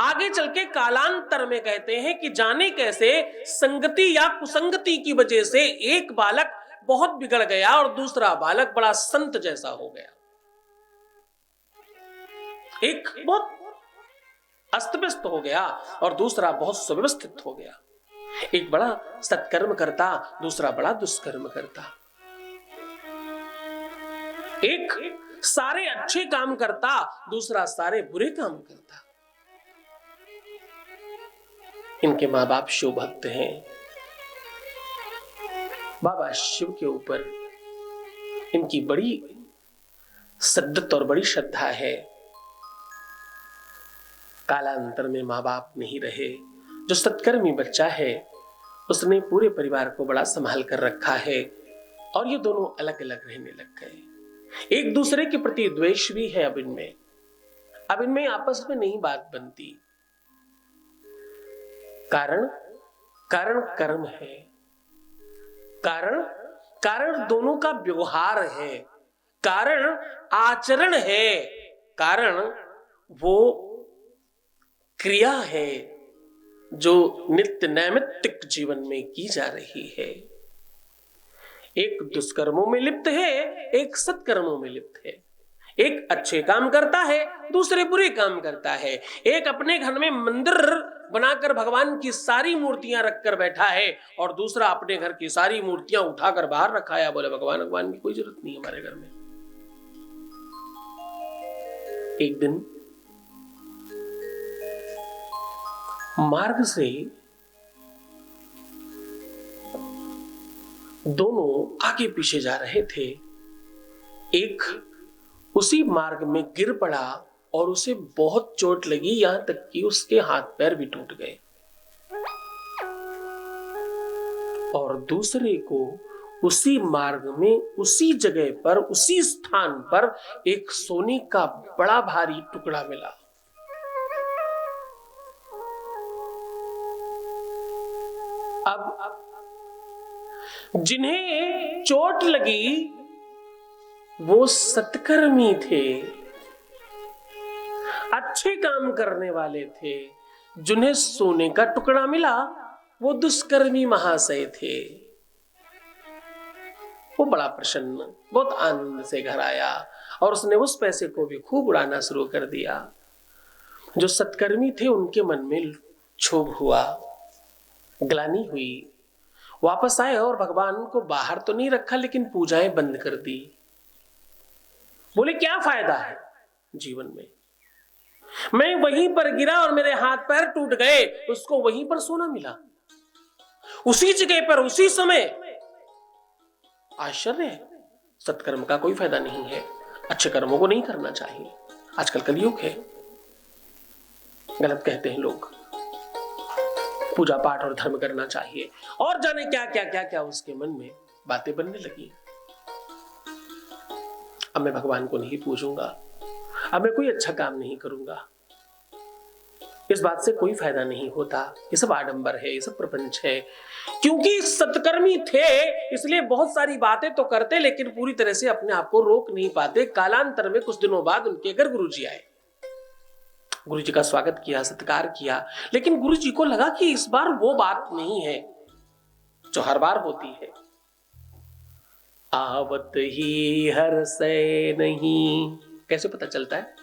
आगे चल के कालांतर में कहते हैं कि जाने कैसे संगति या कुसंगति की वजह से एक बालक बहुत बिगड़ गया और दूसरा बालक बड़ा संत जैसा हो गया। एक बहुत अस्त व्यस्त हो गया और दूसरा बहुत सुव्यवस्थित हो गया। एक बड़ा सत्कर्म करता, दूसरा बड़ा दुष्कर्म करता। एक सारे अच्छे काम करता, दूसरा सारे बुरे काम करता। इनके माँ बाप शिव भक्त हैं। बाबा शिव के ऊपर इनकी बड़ी सद्दत और बड़ी श्रद्धा है। कालांतर में माँ बाप नहीं रहे। जो सत्कर्मी बच्चा है उसने पूरे परिवार को बड़ा संभाल कर रखा है और ये दोनों अलग अलग रहने लग गए। एक दूसरे के प्रति द्वेष भी है अब इनमें आपस में नहीं बात बनती। कारण कर्म है। कारण दोनों का व्यवहार है। कारण आचरण है। कारण वो क्रिया है जो नित्य नैमित्तिक जीवन में की जा रही है। एक दुष्कर्मों में लिप्त है, एक सत्कर्मों में लिप्त है। एक अच्छे काम करता है, दूसरे बुरे काम करता है। एक अपने घर में मंदिर बनाकर भगवान की सारी मूर्तियां रखकर बैठा है और दूसरा अपने घर की सारी मूर्तियां उठाकर बाहर रखा है। बोले भगवान की कोई जरूरत नहीं हमारे घर में। एक दिन मार्ग से दोनों आगे पीछे जा रहे थे। एक उसी मार्ग में गिर पड़ा और उसे बहुत चोट लगी, यहां तक कि उसके हाथ पैर भी टूट गए। और दूसरे को उसी मार्ग में, उसी जगह पर, उसी स्थान पर एक सोने का बड़ा भारी टुकड़ा मिला। अब जिन्हें चोट लगी वो सत्कर्मी थे, अच्छे काम करने वाले थे। जिन्हें सोने का टुकड़ा मिला वो दुष्कर्मी महाशय थे। वो बड़ा प्रसन्न, बहुत आनंद से घर आया और उसने उस पैसे को भी खूब उड़ाना शुरू कर दिया। जो सत्कर्मी थे उनके मन में क्षोभ हुआ, ग्लानि हुई। वापस आए और भगवान को बाहर तो नहीं रखा लेकिन पूजाएं बंद कर दी। बोले क्या फायदा है जीवन में, मैं वहीं पर गिरा और मेरे हाथ पैर टूट गए, उसको वहीं पर सोना मिला, उसी जगह पर, उसी समय। आश्चर्य है। सत्कर्म का कोई फायदा नहीं है। अच्छे कर्मों को नहीं करना चाहिए। आजकल कलयुग है, गलत कहते हैं लोग। पूजा पाठ और धर्म करना चाहिए और जाने क्या क्या क्या क्या उसके मन में बातें बनने लगी। अब मैं भगवान को नहीं पूजूंगा, अब मैं कोई अच्छा काम नहीं करूंगा। इस बात से कोई फायदा नहीं होता। ये सब आडंबर है, ये सब प्रपंच है। क्योंकि सत्कर्मी थे इसलिए बहुत सारी बातें तो करते, लेकिन पूरी तरह से अपने आप को रोक नहीं पाते। कालांतर में कुछ दिनों बाद उनके घर गुरुजी आए, गुरुजी का स्वागत किया, सत्कार किया, लेकिन गुरुजी को लगा कि इस बार वो बात नहीं है जो हर बार होती है। आवत ही हर से नहीं, कैसे पता चलता है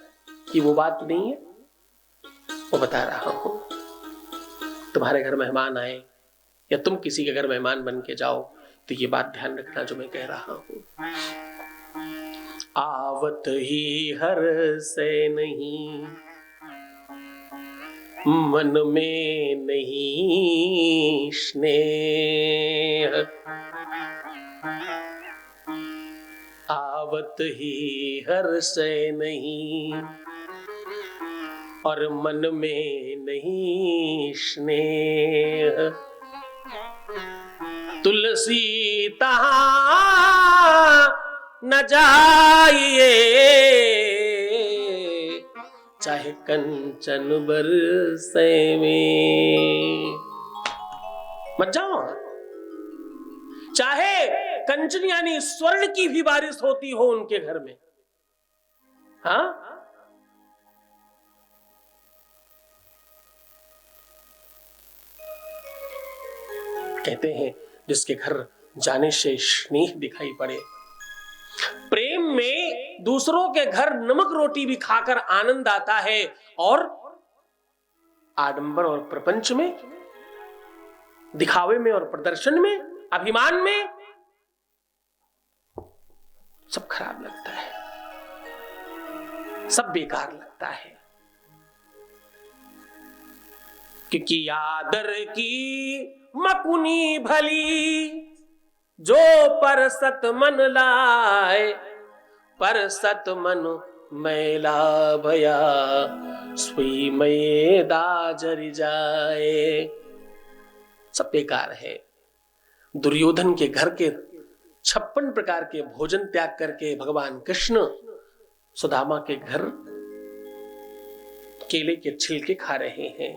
कि वो बात नहीं है? वो बता रहा हूं। तुम्हारे घर मेहमान आए या तुम किसी के घर मेहमान बन के जाओ तो ये बात ध्यान रखना जो मैं कह रहा हूं। आवत ही हर से नहीं, मन में नहीं स्नेह, आवत ही हर से नहीं और मन में नहीं स्नेह। तुलसी तहां न जाइए, चाहे कंचन बरसे में। मत जाओ, चाहे कंचन यानी स्वर्ण की भी बारिश होती हो उनके घर में। हाँ, कहते हैं जिसके घर जाने से स्नेह दिखाई पड़े, प्रेम में दूसरों के घर नमक रोटी भी खाकर आनंद आता है, और आडंबर और प्रपंच में, दिखावे में और प्रदर्शन में, अभिमान में सब खराब लगता है, सब बेकार लगता है। क्योंकि आदर की मकुनी भली, जो पर सत मन लाए, पर सत मन मैला भया, सुई मैदा जर जाए। सब बेकार है। दुर्योधन के घर के 56 प्रकार के भोजन त्याग करके भगवान कृष्ण सुदामा के घर केले के छिलके खा रहे हैं।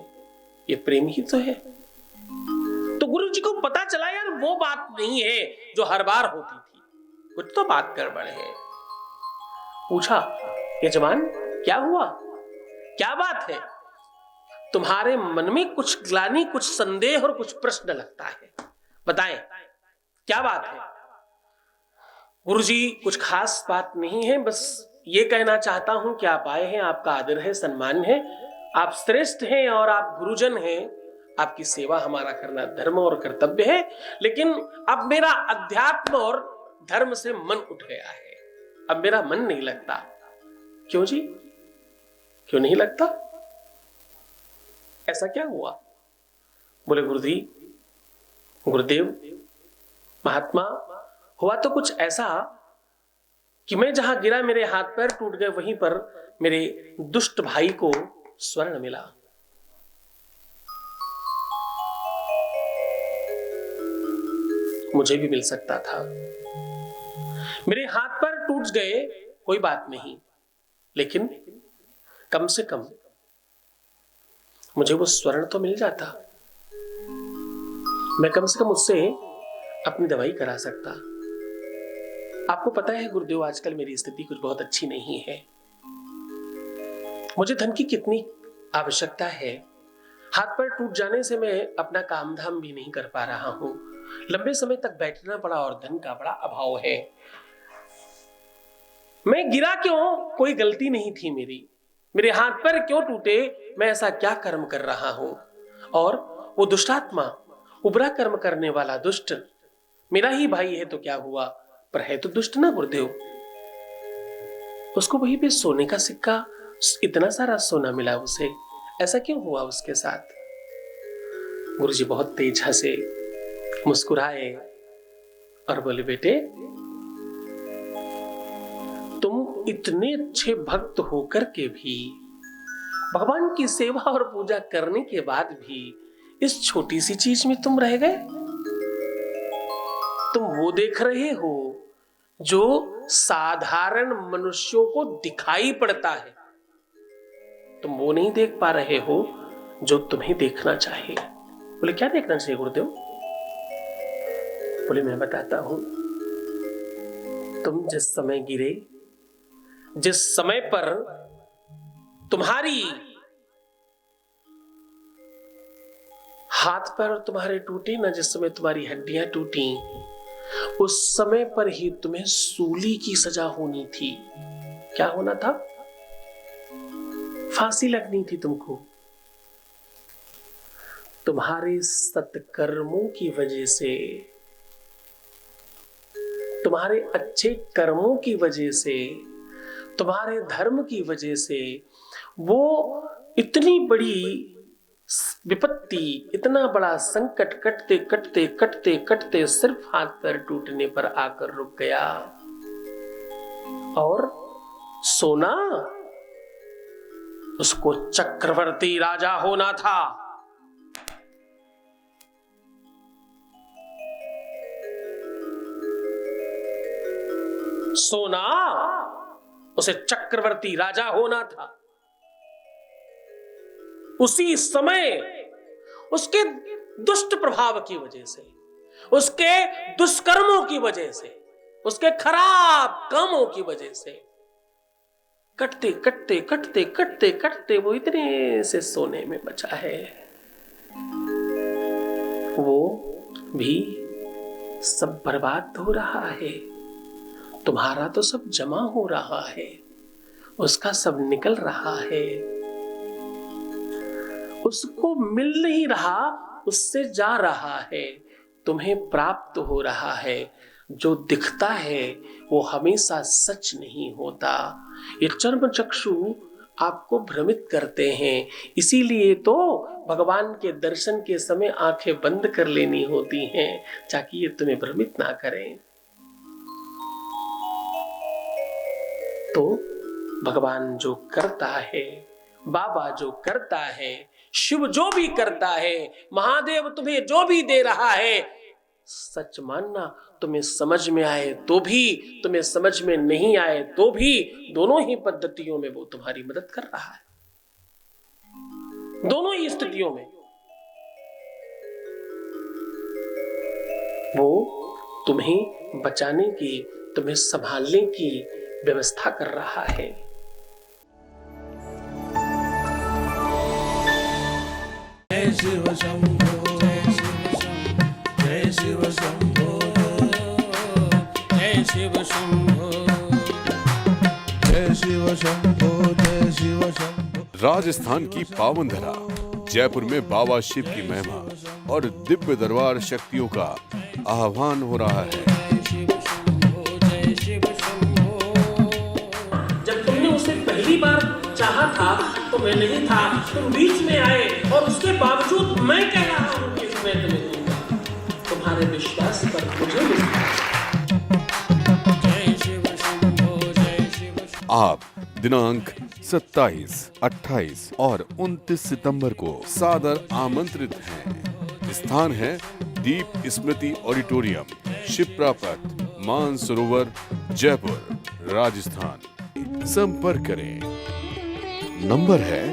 ये प्रेम ही तो है। तो गुरु जी को पता चला यार वो बात नहीं है जो हर बार होती थी, कुछ तो बात गड़बड़ है। पूछा, यजमान क्या हुआ, क्या बात है? तुम्हारे मन में कुछ ग्लानि, कुछ संदेह और कुछ प्रश्न लगता है, बताएं क्या बात है? गुरुजी कुछ खास बात नहीं है, बस ये कहना चाहता हूं कि आप आए हैं, आपका आदर है, सम्मान है, आप श्रेष्ठ हैं और आप गुरुजन हैं, आपकी सेवा हमारा करना धर्म और कर्तव्य है। लेकिन अब मेरा अध्यात्म और धर्म से मन उठ गया है, अब मेरा मन नहीं लगता। क्यों जी, क्यों नहीं लगता? ऐसा क्या हुआ? बोले गुरुदेव महात्मा, हुआ तो कुछ ऐसा कि मैं जहां गिरा मेरे हाथ पैर टूट गए, वहीं पर मेरे दुष्ट भाई को स्वर्ण मिला। मुझे भी मिल सकता था। मेरे हाथ पैर टूट गए, कोई बात नहीं, लेकिन कम से कम मुझे वो स्वर्ण तो मिल जाता। मैं कम से कम उससे अपनी दवाई करा सकता। आपको पता है गुरुदेव, आजकल मेरी स्थिति कुछ बहुत अच्छी नहीं है। मुझे धन की कितनी आवश्यकता है। हाथ पैर टूट जाने से मैं अपना काम धाम भी नहीं कर पा रहा हूं। लंबे समय तक बैठना पड़ा और धन का बड़ा अभाव है। मैं गिरा क्यों? कोई गलती नहीं थी मेरी। मेरे हाथ पैर क्यों टूटे? मैं ऐसा क्या कर्म कर रहा हूं? और वो दुष्टात्मा, उबरा कर्म करने वाला दुष्ट मेरा ही भाई है तो क्या हुआ, पर है तो दुष्ट ना गुरुदेव। उसको वहीं पे सोने का सिक्का, इतना सारा सोना मिला उसे, ऐसा क्यों हुआ उसके साथ? गुरुजी बहुत तेज हंसे, मुस्कुराए और बोले, बेटे तुम इतने अच्छे भक्त होकर के भी, भगवान की सेवा और पूजा करने के बाद भी इस छोटी सी चीज में तुम रह गए। तुम वो देख रहे हो जो साधारण मनुष्यों को दिखाई पड़ता है, तुम वो नहीं देख पा रहे हो जो तुम्हें देखना चाहिए। बोले क्या देखना चाहिए गुरुदेव? बोले मैं बताता हूं। तुम जिस समय गिरे, जिस समय पर तुम्हारी हाथ पैर तुम्हारे टूटे ना, जिस समय तुम्हारी हड्डियां टूटी, उस समय पर ही तुम्हें सूली की सजा होनी थी। क्या होना था? फांसी लगनी थी तुमको। तुम्हारे सत्कर्मों की वजह से, तुम्हारे अच्छे कर्मों की वजह से, तुम्हारे धर्म की वजह से वो इतनी बड़ी विपत्ति, इतना बड़ा संकट कटते कटते कटते कटते सिर्फ हाथ पैर टूटने पर आकर रुक गया। और सोना, उसको चक्रवर्ती राजा होना था। सोना, उसे चक्रवर्ती राजा होना था। उसी समय उसके दुष्ट प्रभाव की वजह से, उसके दुष्कर्मों की वजह से, उसके खराब कामों की वजह से कटते कटते कटते कटते कटते वो इतने से सोने में बचा है। वो भी सब बर्बाद हो रहा है। तुम्हारा तो सब जमा हो रहा है, उसका सब निकल रहा है। उसको मिल नहीं रहा, उससे जा रहा है। तुम्हें प्राप्त हो रहा है। जो दिखता है वो हमेशा सच नहीं होता। ये चर्म चक्षु आपको भ्रमित करते हैं। इसीलिए तो भगवान के दर्शन के समय आंखें बंद कर लेनी होती हैं, ताकि ये तुम्हें भ्रमित ना करें। तो भगवान जो करता है, बाबा जो करता है, शिव जो भी करता है, महादेव तुम्हें जो भी दे रहा है, सच मानना। तुम्हें समझ में आए तो भी, तुम्हें समझ में नहीं आए तो भी, दोनों ही पद्धतियों में वो तुम्हारी मदद कर रहा है। दोनों ही स्थितियों में वो तुम्हें बचाने की, तुम्हें संभालने की व्यवस्था कर रहा है। जय शिव शंभो, जय शिव शंभो, जय शिव शंभो, जय शिव शंभो, जय शिव शंभो। राजस्थान की पावन धरा जयपुर में बाबा शिव की महिमा और दिव्य दरबार शक्तियों का आह्वान हो रहा है। जब तुमने उसे पहली बार चाहा था तो मैं नहीं था, तुम बीच में आए और उसके बावजूद मैं कह रहा हूं कि मैं तुम्हें दूंगा। तुम्हारे विश्वास पर मुझे मिलता है। आप दिनांक 27, 28 और 29 सितंबर को सादर आमंत्रित हैं। स्थान है दीप स्मृति ऑडिटोरियम, शिप्रा पथ, मानसरोवर, जयपुर, राजस्थान। संपर्क करें। नंबर है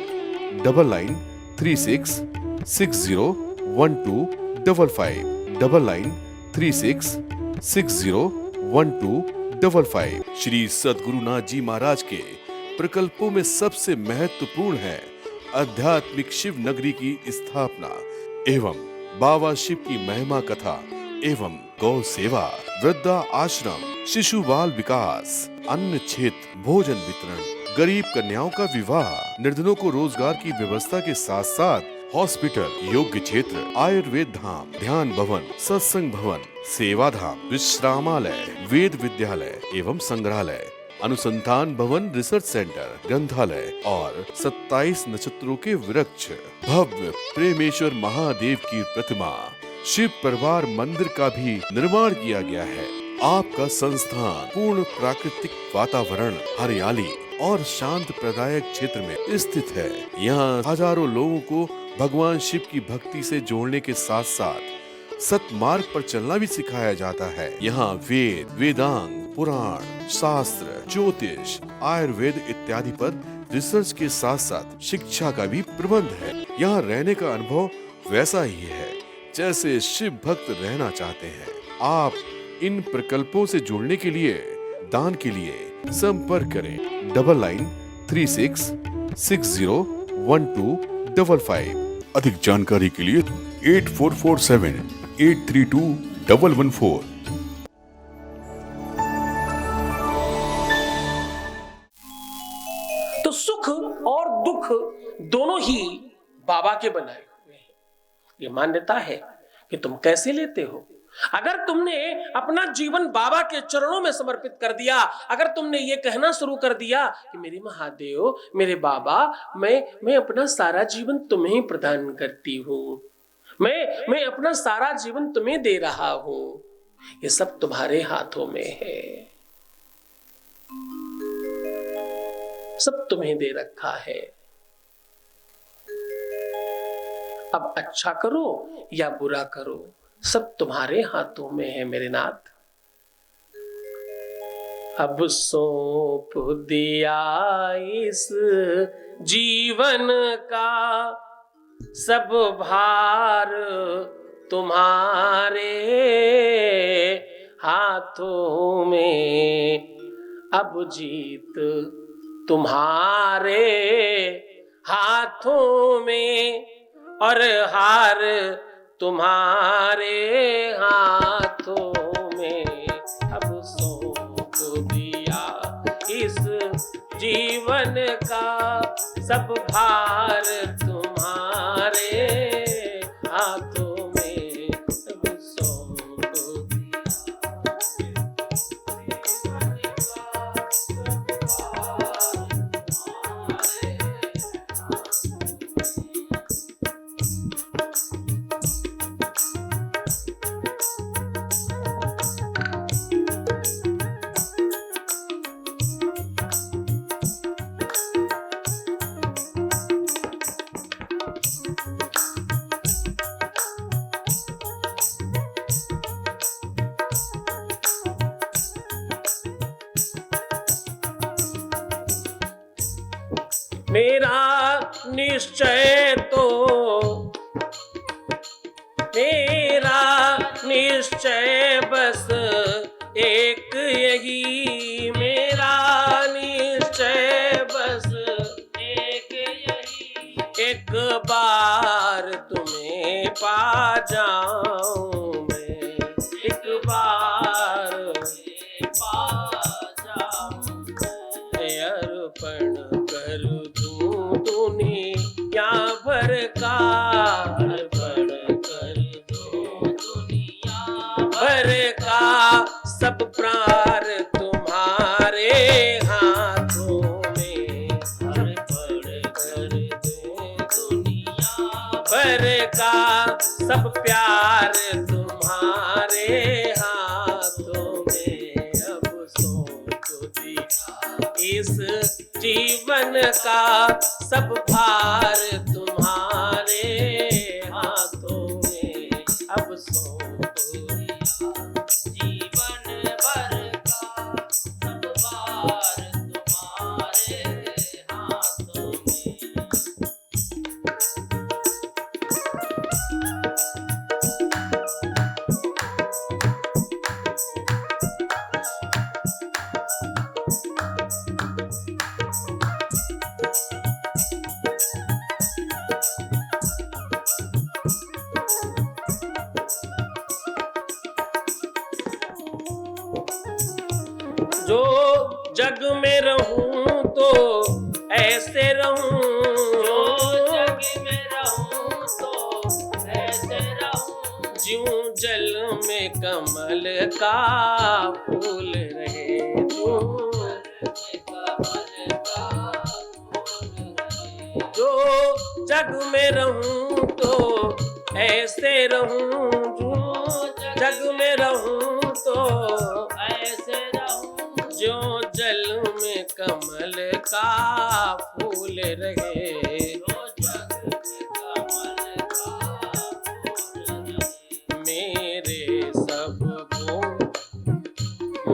9936601255, 9936601255। श्री सद्गुरुनाथ जी महाराज के प्रकल्पों में सबसे महत्वपूर्ण है आध्यात्मिक शिव नगरी की स्थापना एवं बाबा शिव की महिमा कथा एवं गौ सेवा, वृद्धा आश्रम, शिशु बाल विकास, अन्न क्षेत्र, भोजन वितरण, गरीब कन्याओं का विवाह, निर्धनों को रोजगार की व्यवस्था के साथ साथ हॉस्पिटल, योग्य क्षेत्र, आयुर्वेद धाम, ध्यान भवन, सत्संग भवन, सेवा धाम, विश्रामालय, वेद विद्यालय एवं संग्रहालय, अनुसंधान भवन, रिसर्च सेंटर, ग्रंथालय और 27 नक्षत्रों के वृक्ष, भव्य प्रेमेश्वर महादेव की प्रतिमा, शिव परिवार मंदिर का भी निर्माण किया गया है। आपका संस्थान पूर्ण प्राकृतिक वातावरण, हरियाली और शांत प्रदायक क्षेत्र में स्थित है। यहाँ हजारों लोगों को भगवान शिव की भक्ति से जोड़ने के साथ साथ सतमार्ग पर चलना भी सिखाया जाता है। यहाँ वेद, वेदांग, पुराण, शास्त्र, ज्योतिष, आयुर्वेद इत्यादि पर रिसर्च के साथ साथ शिक्षा का भी प्रबंध है। यहाँ रहने का अनुभव वैसा ही है जैसे शिव भक्त रहना चाहते हैं। आप इन प्रकल्पों से जुड़ने के लिए, दान के लिए संपर्क करें 9936601255। अधिक जानकारी के लिए 8447832114। तो सुख और दुख दोनों ही बाबा के बनाए हुए हैं। ये मान्यता है कि तुम कैसे लेते हो। अगर तुमने अपना जीवन बाबा के चरणों में समर्पित कर दिया, अगर तुमने ये कहना शुरू कर दिया कि मेरे महादेव, मेरे बाबा, मैं अपना सारा जीवन तुम्हें ही प्रदान करती हूँ, मैं अपना सारा जीवन तुम्हें दे रहा हूं, ये सब तुम्हारे हाथों में है, सब तुम्हें दे रखा है, अब अच्छा करो या बुरा करो, सब तुम्हारे हाथों में है मेरे नाथ। अब सौंप दिया इस जीवन का सब भार तुम्हारे हाथों में, अब जीत तुम्हारे हाथों में और हार तुम्हारे हाथों में। अब सौंप दिया इस जीवन का सब भार तुम्हारे हाथों में। अब सौंप मेरा निश्चय तो, मेरा निश्चय बस एक यही, मेरा निश्चय बस एक यही, एक बार तुम्हें पा जाऊं मैं, एक बार पा जाऊं, अर्पण कर दूं दुनिया भर का, अर्पण कर दूं दुनिया भर का, सब प्राण तुम्हारे हाथों में, अर्पण कर दूं दुनिया भर का, सब प्यार तुम्हारे हाथों में। अब सौंप दिया इस जीवन का सब भार तुम्हारे हाथों में। अब सौंप दिया जीवन भर का सब भार तुम्हारे हाथों में। जो जग में रहूं तो ऐसे रहूं, जो जग में रहूं तो ऐसे रहूं, ज्यूं जल में कमल का फूल रहे, जो जग में रहूं तो ऐसे रहूं, जो जग में रहूं तो ऐसे रहूं, जो जल में कमल का फूल रहे, जो जग में कमल का फूल रहे, मेरे सब गुण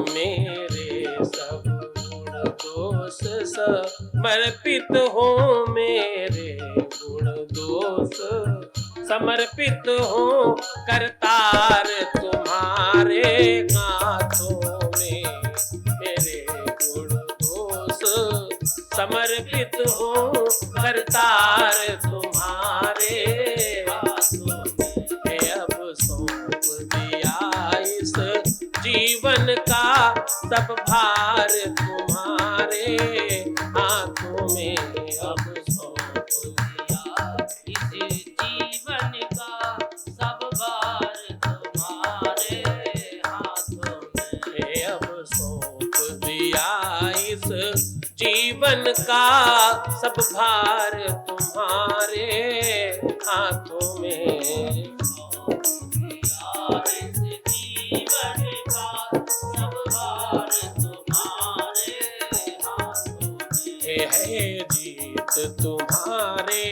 मेरे सब गुण दोष समर्पित हो, मेरे गुण दोष समर्पित हो, करतार तुम्हारे हाथों में, मेरे गुण दोष समर्पित हो, करतार तुम्हारे हाथों में। अब सौंप दिया इस जीवन का सब भार तुम्हारे हाथों में, अब सौंप दिया इस जीवन का सब भार तुम्हारे हाथों में, अब सौंप दिया इस जीवन का सब भार तुम्हारे हाथों में। है जीत तुम्हारे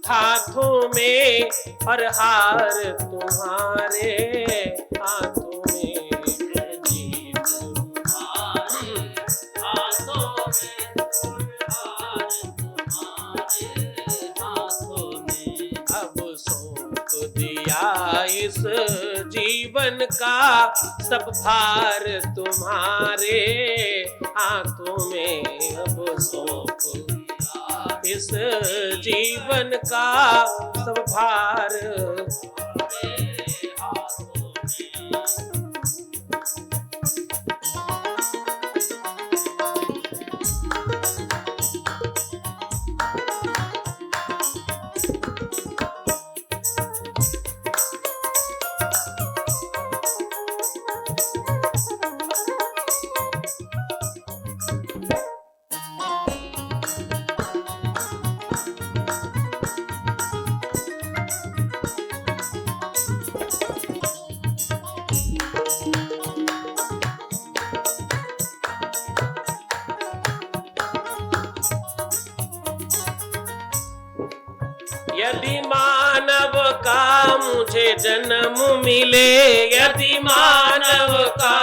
हाथों में और हार तुम्हारे हाथों में, जीत तुम्हारे हाथों में और हार तुम्हारे हाथों में। अब सौंप दिया इस जीवन का सब भार तुम्हारे हाथों में, अब सौंप इस जीवन का सब भार तुम्हारे हाथों में। यदि मानव का मुझे जन्म मिले, यदि मानव का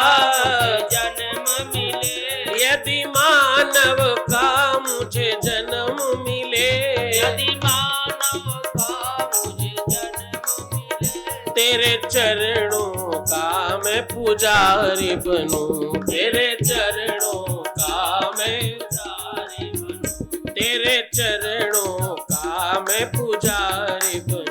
जन्म मिले, यदि मानव का मुझे जन्म मिले, यदि मानव का मुझे जन्म मिले, तेरे चरणों का मैं पुजारी बनूं, तेरे चरणों का मैं पुजारी बनूं, तेरे चरणों का मैं पुजारी बनूं,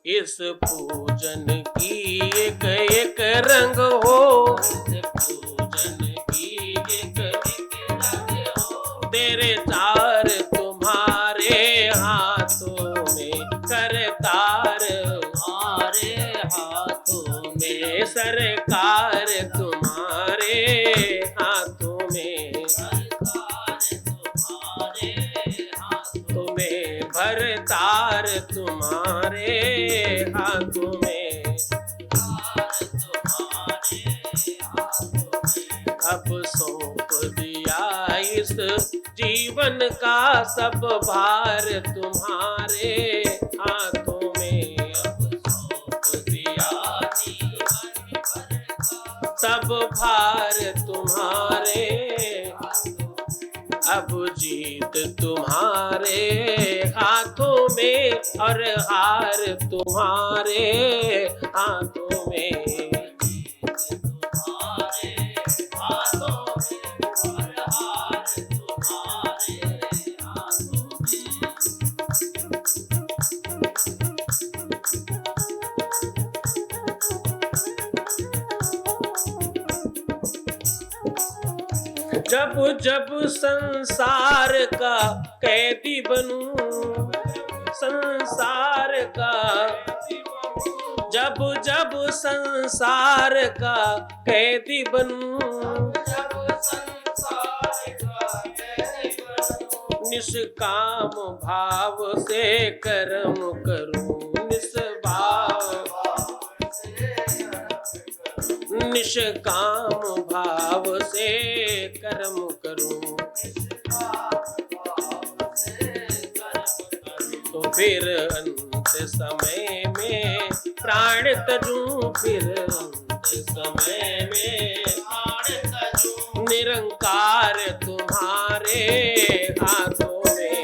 इस पूजन की एक एक रंग हो, इस पूजन की एक एक रंग हो, तेरे तार तुम्हारे हाथों में, करतार तुम्हारे हाथों में, सरकार तुम्हारे हाथों में, तुम्हें भरतार तुम्हारे हाथों में। अब सौंप दिया इस जीवन का सब भार तुम्हारे हाथों में, अब सौंप दिया जीवन का सब भार तुम्हारे, अब जीत तुम्हारे हाथों में और हार तुम्हारे हाथों में, तुम्हारे हाथों में और हार तुम्हारे हाथों में। जब जब संसार का कैदी बनूं, संसार का, जब जब संसार का कैदी बनूं, निष्काम भाव से कर्म करूं, निष्काम भाव से कर्म करूं, तो फिर अंत समय में प्राण तजूं फिर अंत समय में प्राण तजूं निरंकार तुम्हारे हाथों में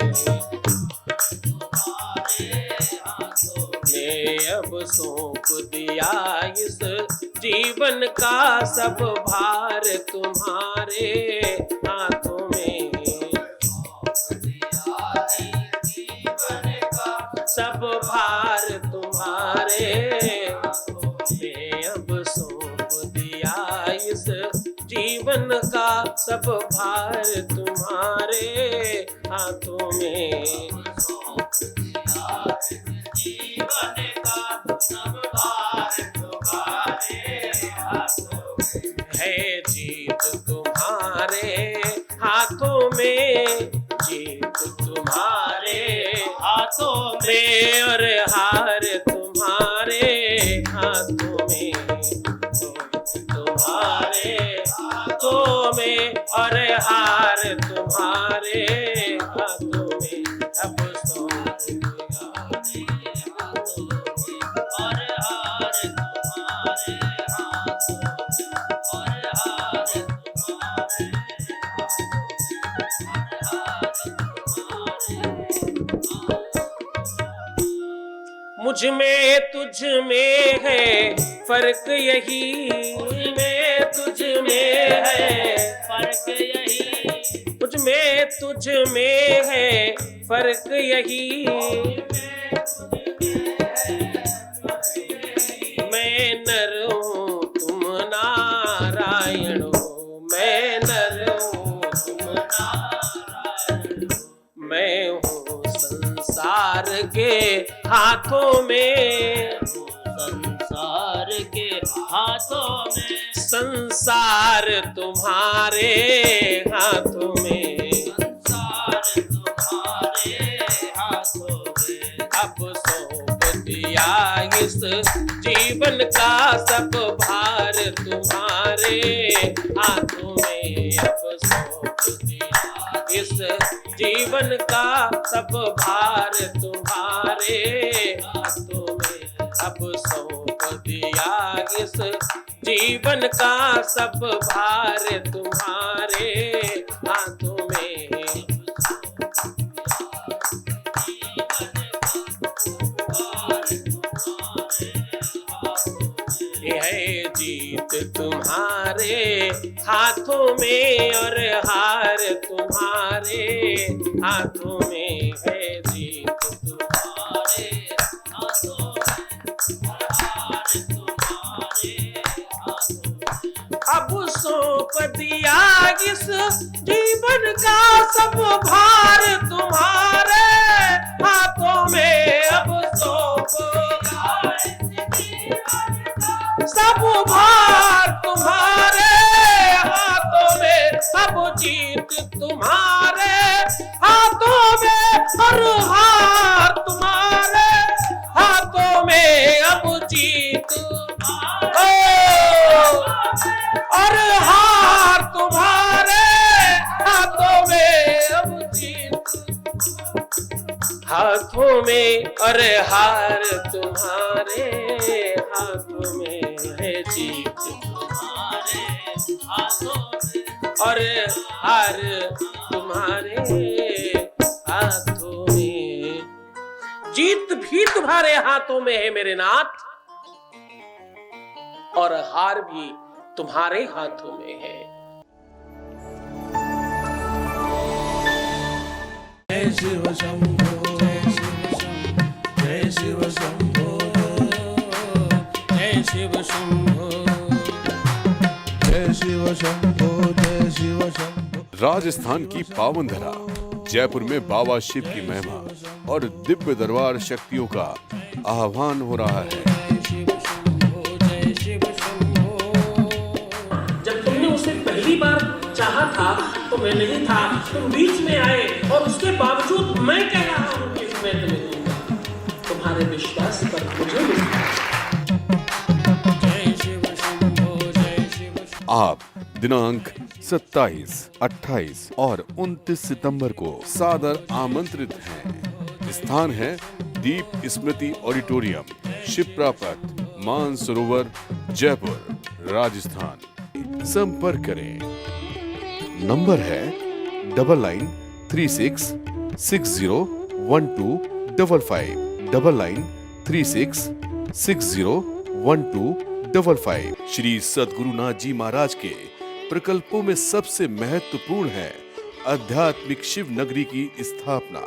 ने अब सौंप दिया इस जीवन का सब भार तुम्हारे हाथों में सब भार तुम्हारे ने अब सौंप दिया इस जीवन का सब भार तुम्हारे हाथों में जीवन का सब भार तुम्हारे हाथों में है जीत तुम्हारे हाथों में जीत तुम्हारे हाथों में और हार तुम्हारे हाथों में तुम्हारे हाथों में और हार तुम्हारे हाथों में अब मुझ में तुझ में है फर्क यही में तुझ में है फर्क यही मुझ में तुझ में है फर्क यही मैं नर हूँ तुम नारायण हो मैं नर हूँ तुम नारायण मैं हूँ संसार के हाथों में संसार के हाथों में संसार तुम्हारे हाथों में संसार तुम्हारे हाथों में अब सौंप दिया इस जीवन का सब भार तुम्हारे हाथों में अब सौंप दिया इस जीवन का सब भार तुम्हारे हाथों में अब सौंप दिया इस जीवन का सब भार तुम्हारे हाथों में है जीत तुम्हारे हाथों में और हार तुम्हारे हाथों में है जीत तुम्हारे हाथों में और हार तुम्हारे हाथों में अब सौंप दिया इस जीवन का सब भार तुम्हारे हाथों में अब सौंप सब भार तुम्हारे हाथों में सब जीत तुम्हारे हाथों में और हार तुम्हारे हाथों में अब जीत और हार तुम्हारे हाथों में अब जीत हाथों में और हार तुम्हारे हाथों में है जीत तुम्हारे हाथों में और हार तुम्हारे हाथों में जीत भी तुम्हारे हाथों में है मेरे नाथ और हार भी तुम्हारे हाथों में है। जय शिव शंभो जय शिव शंभो जय शिव शंभो जय शिव शंभो जय शिव शंभो। राजस्थान की पावन धरा जयपुर में बाबा शिव की महिमा और दिव्य दरबार शक्तियों का आह्वान हो रहा है। जब तुमने उसे पहली बार चाहा था तो मैं नहीं था, तुम बीच में आए और उसके बावजूद मैं कह रहा हूं कि मैं तुम्हें दूंगा। तुम्हारे विश्वास पर मुझे मिला। जय शिव शंभो जय शिव शंभो। आप दिनांक 27, 28 और 29 सितंबर को सादर आमंत्रित हैं। स्थान है दीप स्मृति ऑडिटोरियम, शिप्रा पथ, मानसरोवर, जयपुर, राजस्थान। संपर्क करें। नंबर है 9936601255, 9936601255। श्री सद्गुरुनाथ जी महाराज के प्रकल्पों में सबसे महत्वपूर्ण है आध्यात्मिक शिव नगरी की स्थापना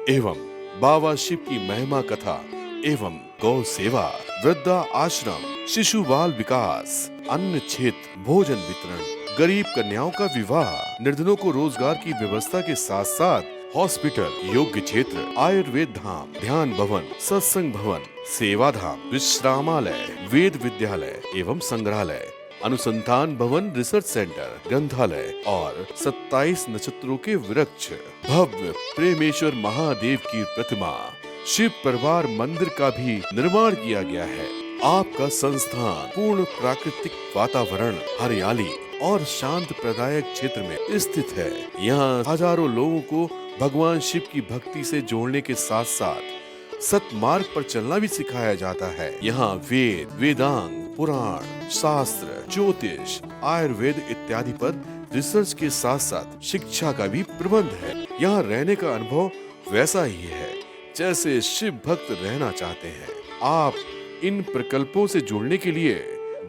एवं बाबा शिव की महिमा कथा एवं गौ सेवा, वृद्धा आश्रम, शिशु बाल विकास, अन्न क्षेत्र, भोजन वितरण, गरीब कन्याओं का विवाह, निर्धनों को रोजगार की व्यवस्था के साथ साथ हॉस्पिटल, योग्य क्षेत्र, आयुर्वेद धाम, ध्यान भवन, सत्संग भवन, सेवा धाम, विश्रामालय, वेद विद्यालय एवं संग्रहालय, अनुसंधान भवन, रिसर्च सेंटर, ग्रंथालय और 27 नक्षत्रों के वृक्ष, भव्य प्रेमेश्वर महादेव की प्रतिमा, शिव परिवार मंदिर का भी निर्माण किया गया है। आपका संस्थान पूर्ण प्राकृतिक वातावरण, हरियाली और शांत प्रदायक क्षेत्र में स्थित है। यहाँ हजारों लोगों को भगवान शिव की भक्ति से जोड़ने के साथ साथ सतमार्ग पर चलना भी सिखाया जाता है। यहाँ वेद, वेदांग, पुराण, शास्त्र, ज्योतिष, आयुर्वेद इत्यादि पर रिसर्च के साथ साथ शिक्षा का भी प्रबंध है। यहाँ रहने का अनुभव वैसा ही है जैसे शिव भक्त रहना चाहते हैं। आप इन प्रकल्पों से जुड़ने के लिए,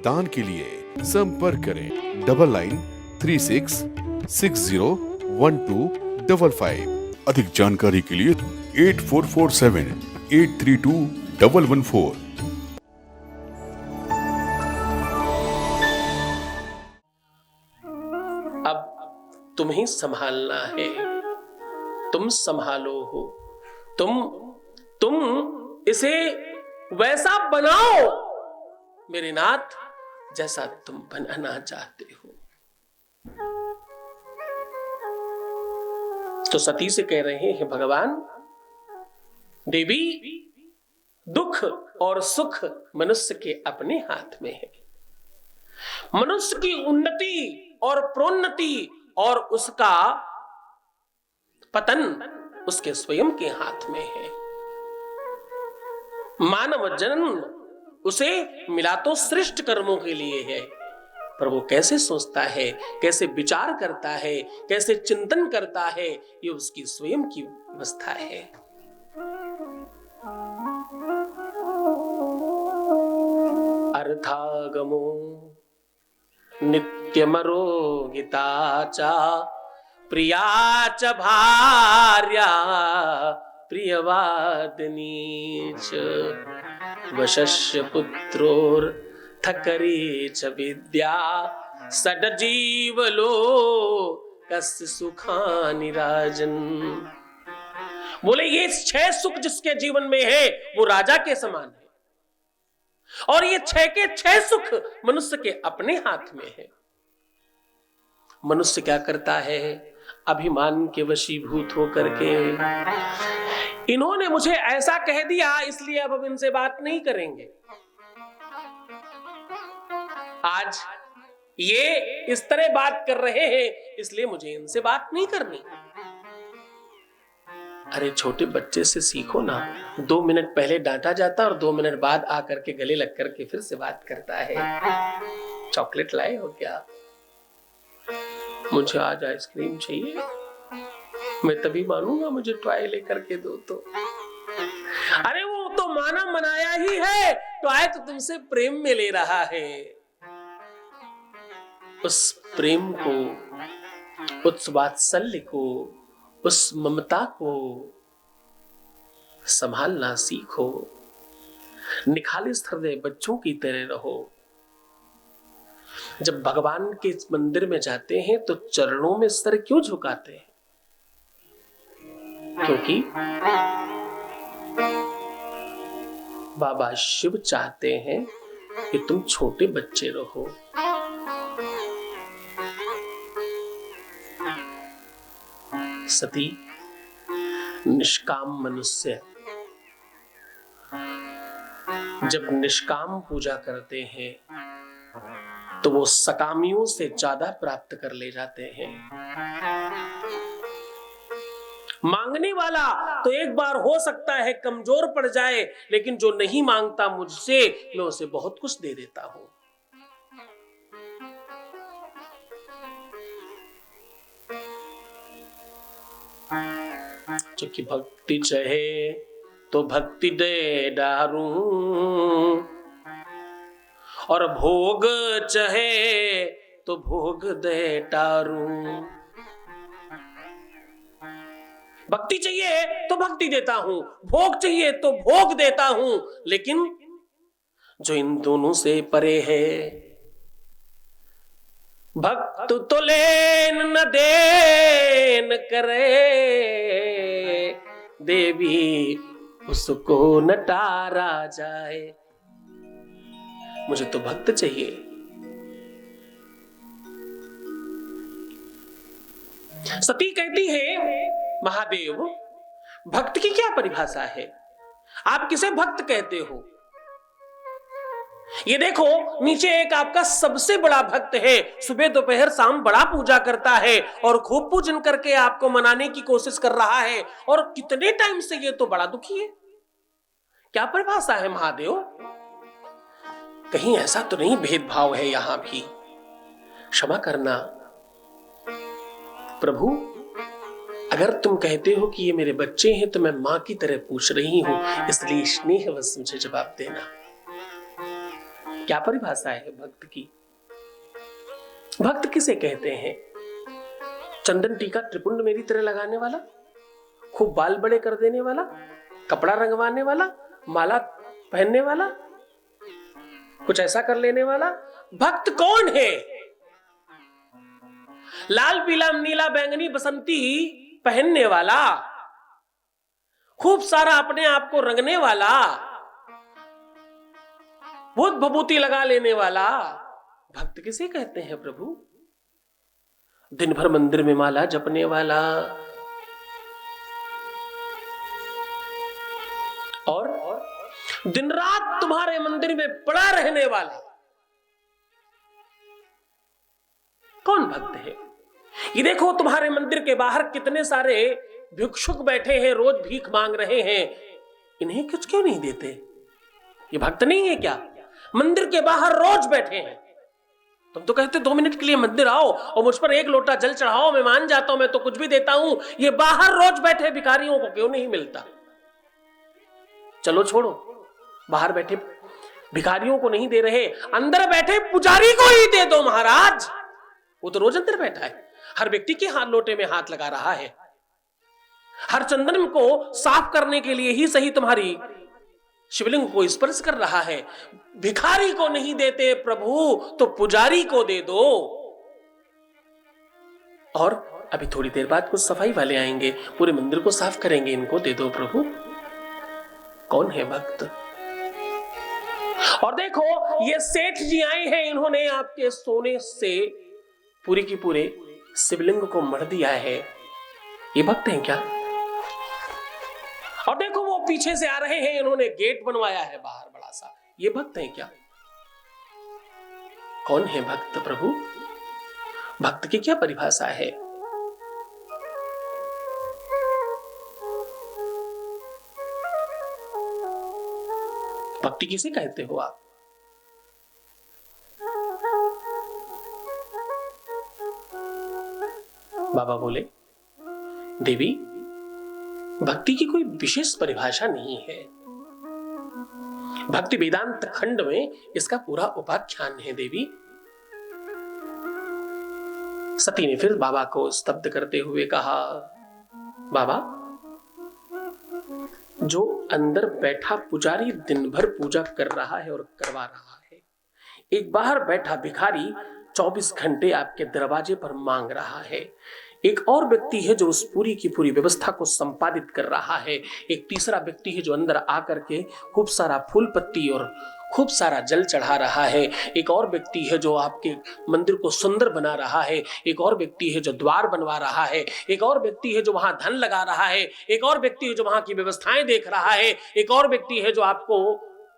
दान के लिए संपर्क करें 9936601255। अधिक जानकारी के लिए 8447832114। अब तुम्हें संभालना है, तुम संभालो हो, तुम इसे वैसा बनाओ मेरे नाथ जैसा तुम बनाना चाहते हो। तो सती से कह रहे हैं भगवान, देवी दुख और सुख मनुष्य के अपने हाथ में है। मनुष्य की उन्नति और प्रोन्नति और उसका पतन उसके स्वयं के हाथ में है। मानव जन्म उसे मिला तो श्रेष्ठ कर्मों के लिए है, पर वो कैसे सोचता है, कैसे विचार करता है, कैसे चिंतन करता है, ये उसकी स्वयं की व्यवस्था है। अर्थागमो नित्यमरो गीता च प्रिया च भार्या प्रियवादिनी च वशस्य पुत्रोर्थकरी च विद्या षड्जीवलो कस्य सुखानि राजन। बोले ये 6 सुख जिसके जीवन में है वो राजा के समान है, और ये 6 के 6 सुख मनुष्य के अपने हाथ में है। मनुष्य क्या करता है, अभिमान के वशीभूत होकर के इन्होंने मुझे ऐसा कह दिया इसलिए अब इनसे बात नहीं करेंगे। आज ये इस तरह बात कर रहे हैं इसलिए मुझे इनसे बात नहीं करनी। अरे छोटे बच्चे से सीखो ना, 2 मिनट पहले डांटा जाता और 2 मिनट बाद आकर के गले लग करके फिर से बात करता है। चॉकलेट लाए हो क्या? मुझे आज आइसक्रीम चाहिए, मैं तभी मानूंगा, मुझे टॉय लेकर के दो तो। अरे वो तो माना मनाया ही है, टॉय तो तुमसे प्रेम में ले रहा है। उस प्रेम को, उस वात्सल्य को, उस ममता को संभालना सीखो। निखालिस हृदय बच्चों की तरह रहो। जब भगवान के मंदिर में जाते हैं तो चरणों में सर क्यों झुकाते हैं? क्योंकि बाबा शिव चाहते हैं कि तुम छोटे बच्चे रहो। सती निष्काम मनुष्य जब निष्काम पूजा करते हैं तो वो सकामियों से ज्यादा प्राप्त कर ले जाते हैं। मांगने वाला तो एक बार हो सकता है कमजोर पड़ जाए, लेकिन जो नहीं मांगता मुझसे, मैं उसे बहुत कुछ दे देता हूं। क्योंकि भक्ति चाहे तो भक्ति दे डारूं, और भोग चाहे तो भोग दे टारूं। भक्ति चाहिए तो भक्ति देता हूं, भोग चाहिए तो भोग देता हूं, लेकिन जो इन दोनों से परे है, भक्त तो लेन न देन करे, देवी उसको न टारा जाए। मुझे तो भक्त चाहिए। सती कहती है, महादेव भक्त की क्या परिभाषा है, आप किसे भक्त कहते हो? ये देखो नीचे एक आपका सबसे बड़ा भक्त है, सुबह दोपहर शाम बड़ा पूजा करता है और खूब पूजन करके आपको मनाने की कोशिश कर रहा है, और कितने टाइम से ये तो बड़ा दुखी है। क्या परिभाषा है महादेव? कहीं ऐसा तो नहीं भेदभाव है यहां भी? क्षमा करना प्रभु, अगर तुम कहते हो कि ये मेरे बच्चे हैं तो मैं मां की तरह पूछ रही हूं, इसलिए स्नेहवश मुझे जवाब देना। क्या परिभाषा है भक्त की? भक्त किसे कहते हैं? चंदन टीका त्रिपुंड मेरी तरह लगाने वाला, खूब बाल बड़े कर देने वाला, कपड़ा रंगवाने वाला, माला पहनने वाला, कुछ ऐसा कर लेने वाला भक्त कौन है? लाल पीला नीला बैंगनी बसंती पहनने वाला, खूब सारा अपने आप को रंगने वाला, भूत भभूति लगा लेने वाला भक्त किसे कहते हैं प्रभु? दिन भर मंदिर में माला जपने वाला और दिन रात तुम्हारे मंदिर में पड़ा रहने वाला कौन भक्त है? ये देखो तुम्हारे मंदिर के बाहर कितने सारे भिक्षुक बैठे हैं, रोज भीख मांग रहे हैं, इन्हें कुछ क्यों नहीं देते? ये भक्त नहीं है क्या? मंदिर के बाहर रोज बैठे हैं, तुम तो कहते 2 मिनट के लिए मंदिर आओ और मुझ पर 1 लोटा जल चढ़ाओ, मैं मान जाता हूं, मैं तो कुछ भी देता हूं। ये बाहर रोज बैठे भिखारियों को क्यों नहीं मिलता? चलो छोड़ो, बाहर बैठे भिखारियों को नहीं दे रहे, अंदर बैठे पुजारी को ही दे दो महाराज। वो तो रोज अंदर बैठा है, हर व्यक्ति के हाथ लोटे में हाथ लगा रहा है, हर चंदन को साफ करने के लिए ही सही तुम्हारी शिवलिंग को स्पर्श कर रहा है। भिखारी को नहीं देते प्रभु तो पुजारी को दे दो। और अभी थोड़ी देर बाद कुछ सफाई वाले आएंगे, पूरे मंदिर को साफ करेंगे, इनको दे दो प्रभु। कौन है भक्त? और देखो ये सेठ जी आए हैं, इन्होंने आपके सोने से पूरी की पूरे शिवलिंग को मढ़ दिया है, ये भक्त हैं क्या? और देखो वो पीछे से आ रहे हैं, इन्होंने गेट बनवाया है बाहर बड़ा सा, ये भक्त हैं क्या? कौन है भक्त प्रभु? भक्त की क्या परिभाषा है? भक्ति किसे कहते हो आप? बाबा बोले, देवी भक्ति की कोई विशेष परिभाषा नहीं है, भक्ति वेदांत खंड में इसका पूरा उपाख्यान है देवी। सती ने फिर बाबा को स्तब्ध करते हुए कहा, बाबा जो अंदर बैठा पुजारी दिन भर पूजा कर रहा है और करवा रहा है, एक बाहर बैठा भिखारी 24 घंटे आपके दरवाजे पर मांग रहा है, एक और व्यक्ति है जो उस पूरी की पूरी व्यवस्था को संपादित कर रहा है, एक तीसरा व्यक्ति है जो अंदर आकर के खूब सारा फूल पत्ती और खूब सारा जल चढ़ा रहा है, एक और व्यक्ति है जो आपके मंदिर को सुंदर बना रहा है, एक और व्यक्ति है जो द्वार बनवा रहा है, एक और व्यक्ति है जो वहां धन लगा रहा है, एक और व्यक्ति है जो वहां की व्यवस्थाएं देख रहा है, एक और व्यक्ति है जो आपको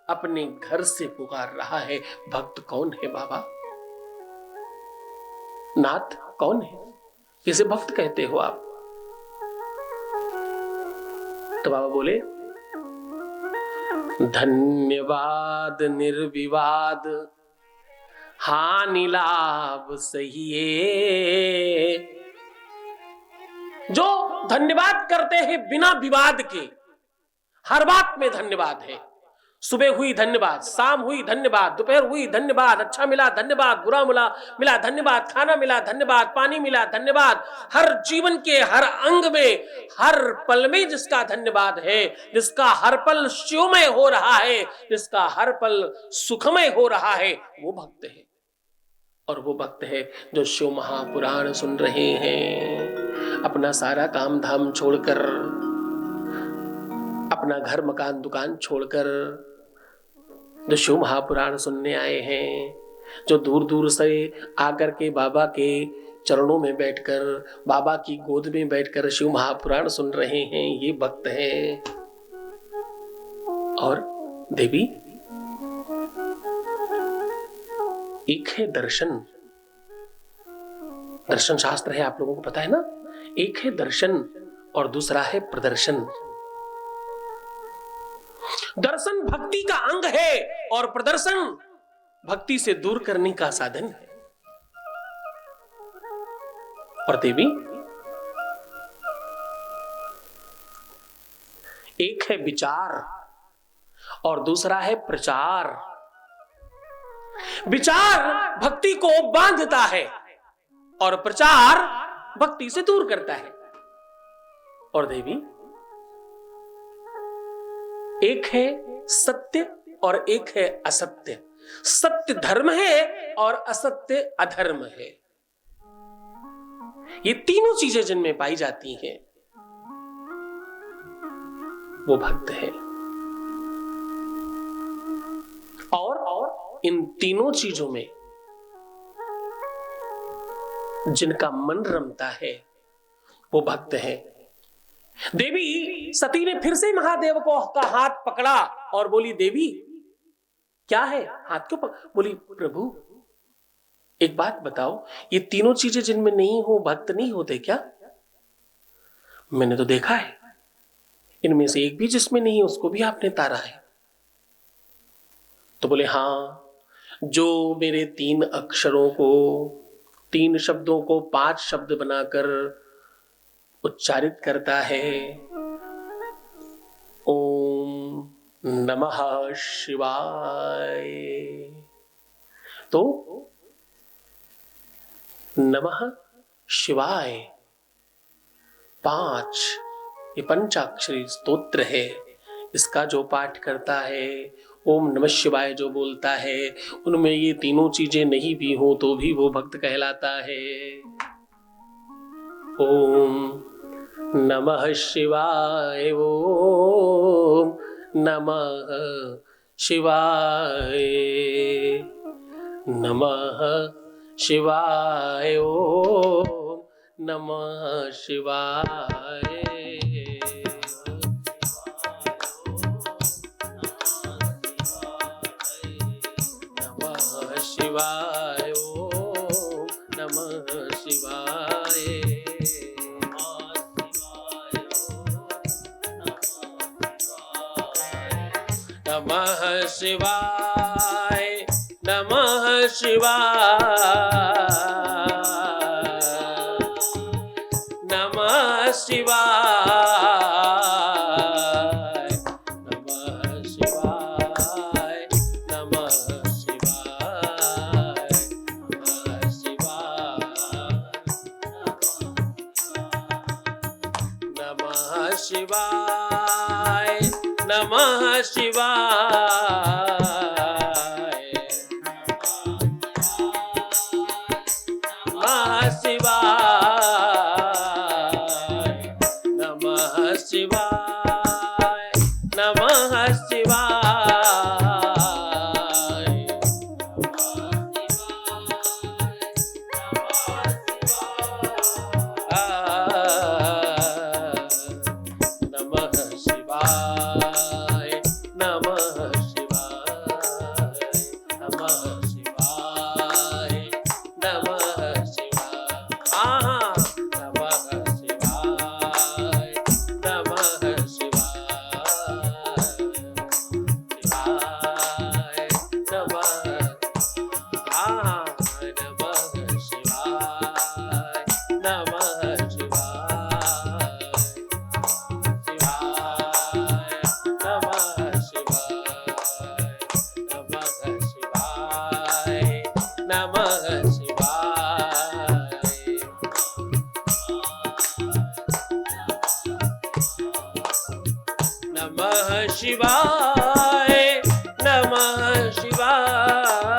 अपने घर से पुकार रहा है। भक्त कौन है बाबा? नाथ कौन है? किसे भक्त कहते हो आप? तो बाबा बोले, धन्यवाद निर्विवाद हानि लाभ सहिए। जो धन्यवाद करते हैं बिना विवाद के, हर बात में धन्यवाद है। सुबह हुई धन्यवाद, शाम हुई धन्यवाद, दोपहर हुई धन्यवाद, अच्छा मिला धन्यवाद, बुरा मिला धन्यवाद, खाना मिला धन्यवाद, पानी मिला धन्यवाद। हर जीवन के हर अंग में, हर पल में जिसका धन्यवाद है, जिसका हर पल शिवमय हो रहा है, जिसका हर पल सुखमय हो रहा है, वो भक्त है। और वो भक्त है जो शिव महापुराण सुन रहे हैं, अपना सारा काम धाम छोड़कर, अपना घर मकान दुकान छोड़कर, जो शिव महापुराण सुनने आए हैं, जो दूर दूर से आकर के बाबा के चरणों में बैठकर, बाबा की गोद में बैठकर शिव महापुराण सुन रहे हैं, ये भक्त हैं। और देवी, एक है दर्शन, दर्शन शास्त्र है, आप लोगों को पता है ना। एक है दर्शन और दूसरा है प्रदर्शन। दर्शन भक्ति का अंग है और प्रदर्शन भक्ति से दूर करने का साधन है। और देवी, एक है विचार और दूसरा है प्रचार। विचार भक्ति को बांधता है और प्रचार भक्ति से दूर करता है। और देवी, एक है सत्य और एक है असत्य। सत्य धर्म है और असत्य अधर्म है। ये तीनों चीजें जिनमें पाई जाती हैं, वो भक्त है। और इन तीनों चीजों में जिनका मन रमता है, वो भक्त है। देवी सती ने फिर से महादेव को का हाथ पकड़ा और बोली, देवी क्या है, हाथ क्यों बोली, प्रभु एक बात बताओ, ये तीनों चीजें जिनमें नहीं हो, भक्त नहीं होते क्या? मैंने तो देखा है, इनमें से एक भी जिसमें नहीं है उसको भी आपने तारा है। तो बोले, हाँ, जो मेरे 3 अक्षरों को, 3 शब्दों को 5 शब्द बनाकर उच्चारित करता है, ओम नमः शिवाय। तो नमः शिवाय 5, ये पंचाक्षरी स्तोत्र है। इसका जो पाठ करता है, ओम नमः शिवाय जो बोलता है, उनमें ये तीनों चीजें नहीं भी हो तो भी वो भक्त कहलाता है। ओम नमः शिवाय, ओम नमः शिवाय, नमः शिवाय, ओम नमः शिवाय। नमः शिवाय, ओम नमः शिवाय। नमः शिवाय, नमः शिवाय, नमः शिवाय, नमः शिवाय, नमः शिवाय, नमः शिवाय, नमः शिवाय, नमः शिवाय। नमः शिवाय। नमः शिवाय, नमः शिवाय,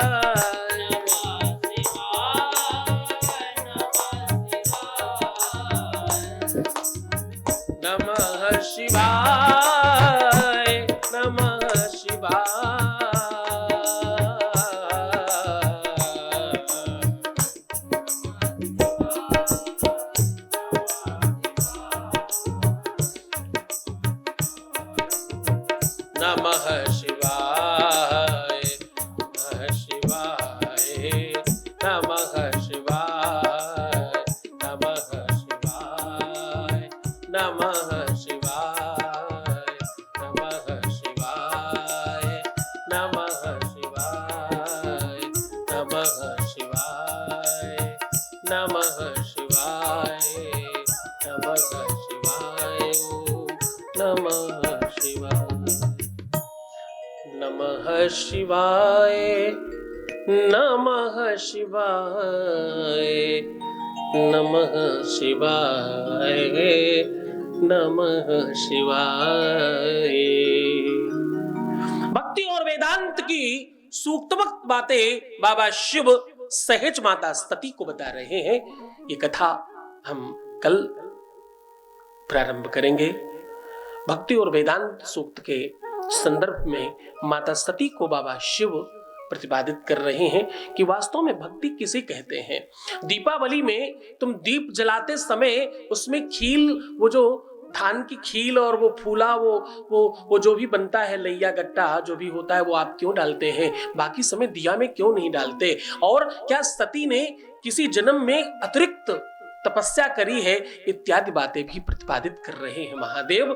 नमः शिवाय, नमः शिवाय। नमः शिवाय, नमः शिवाय, नमः शिवाय, नमः शिवाय, नमः शिवाय, नमः शिवाय, नमः शिवाय, नमः शिवाय, नमः शिवाय, नमः शिवाय, नमः शिवाय। नमः शिवाय, नमः शिवाय, नमः शिवाय, नमः शिवाय। भक्ति और वेदांत की सूक्तवक्त बातें बाबा शिव सहज माता सती को बता रहे हैं। ये कथा हम कल प्रारंभ करेंगे। भक्ति और वेदांत सूक्त के संदर्भ में माता सती को बाबा शिव प्रतिपादित कर रहे हैं कि वास्तव में भक्ति किसे कहते हैं। दीपावली में तुम दीप जलाते समय उसमें खील, वो जो धान की खील और वो फूला वो जो भी बनता है, लैया गट्टा जो भी होता है, वो आप क्यों डालते हैं? बाकी समय दिया में क्यों नहीं डालते? और क्या सती ने किसी जन्म में अतिरिक्त तपस्या करी है? इत्यादि बातें भी प्रतिपादित कर रहे हैं महादेव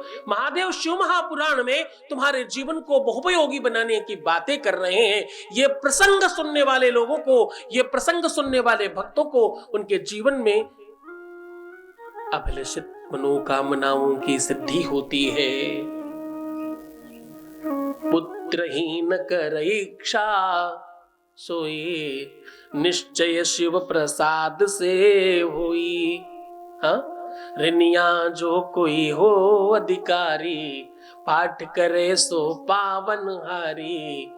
शिव महापुराण में तुम्हारे जीवन को बहुपयोगी बनाने की बातें कर रहे हैं। ये प्रसंग सुनने वाले लोगों को, ये प्रसंग सुनने वाले भक्तों को उनके जीवन में अभिलषित मनोकामनाओं की सिद्धि होती है। पुत्रहीन कर इच्छा सोई निश्चय शिव प्रसाद से होई। हाँ, ऋनिया जो कोई हो अधिकारी, पाठ करे सो पावन हारी।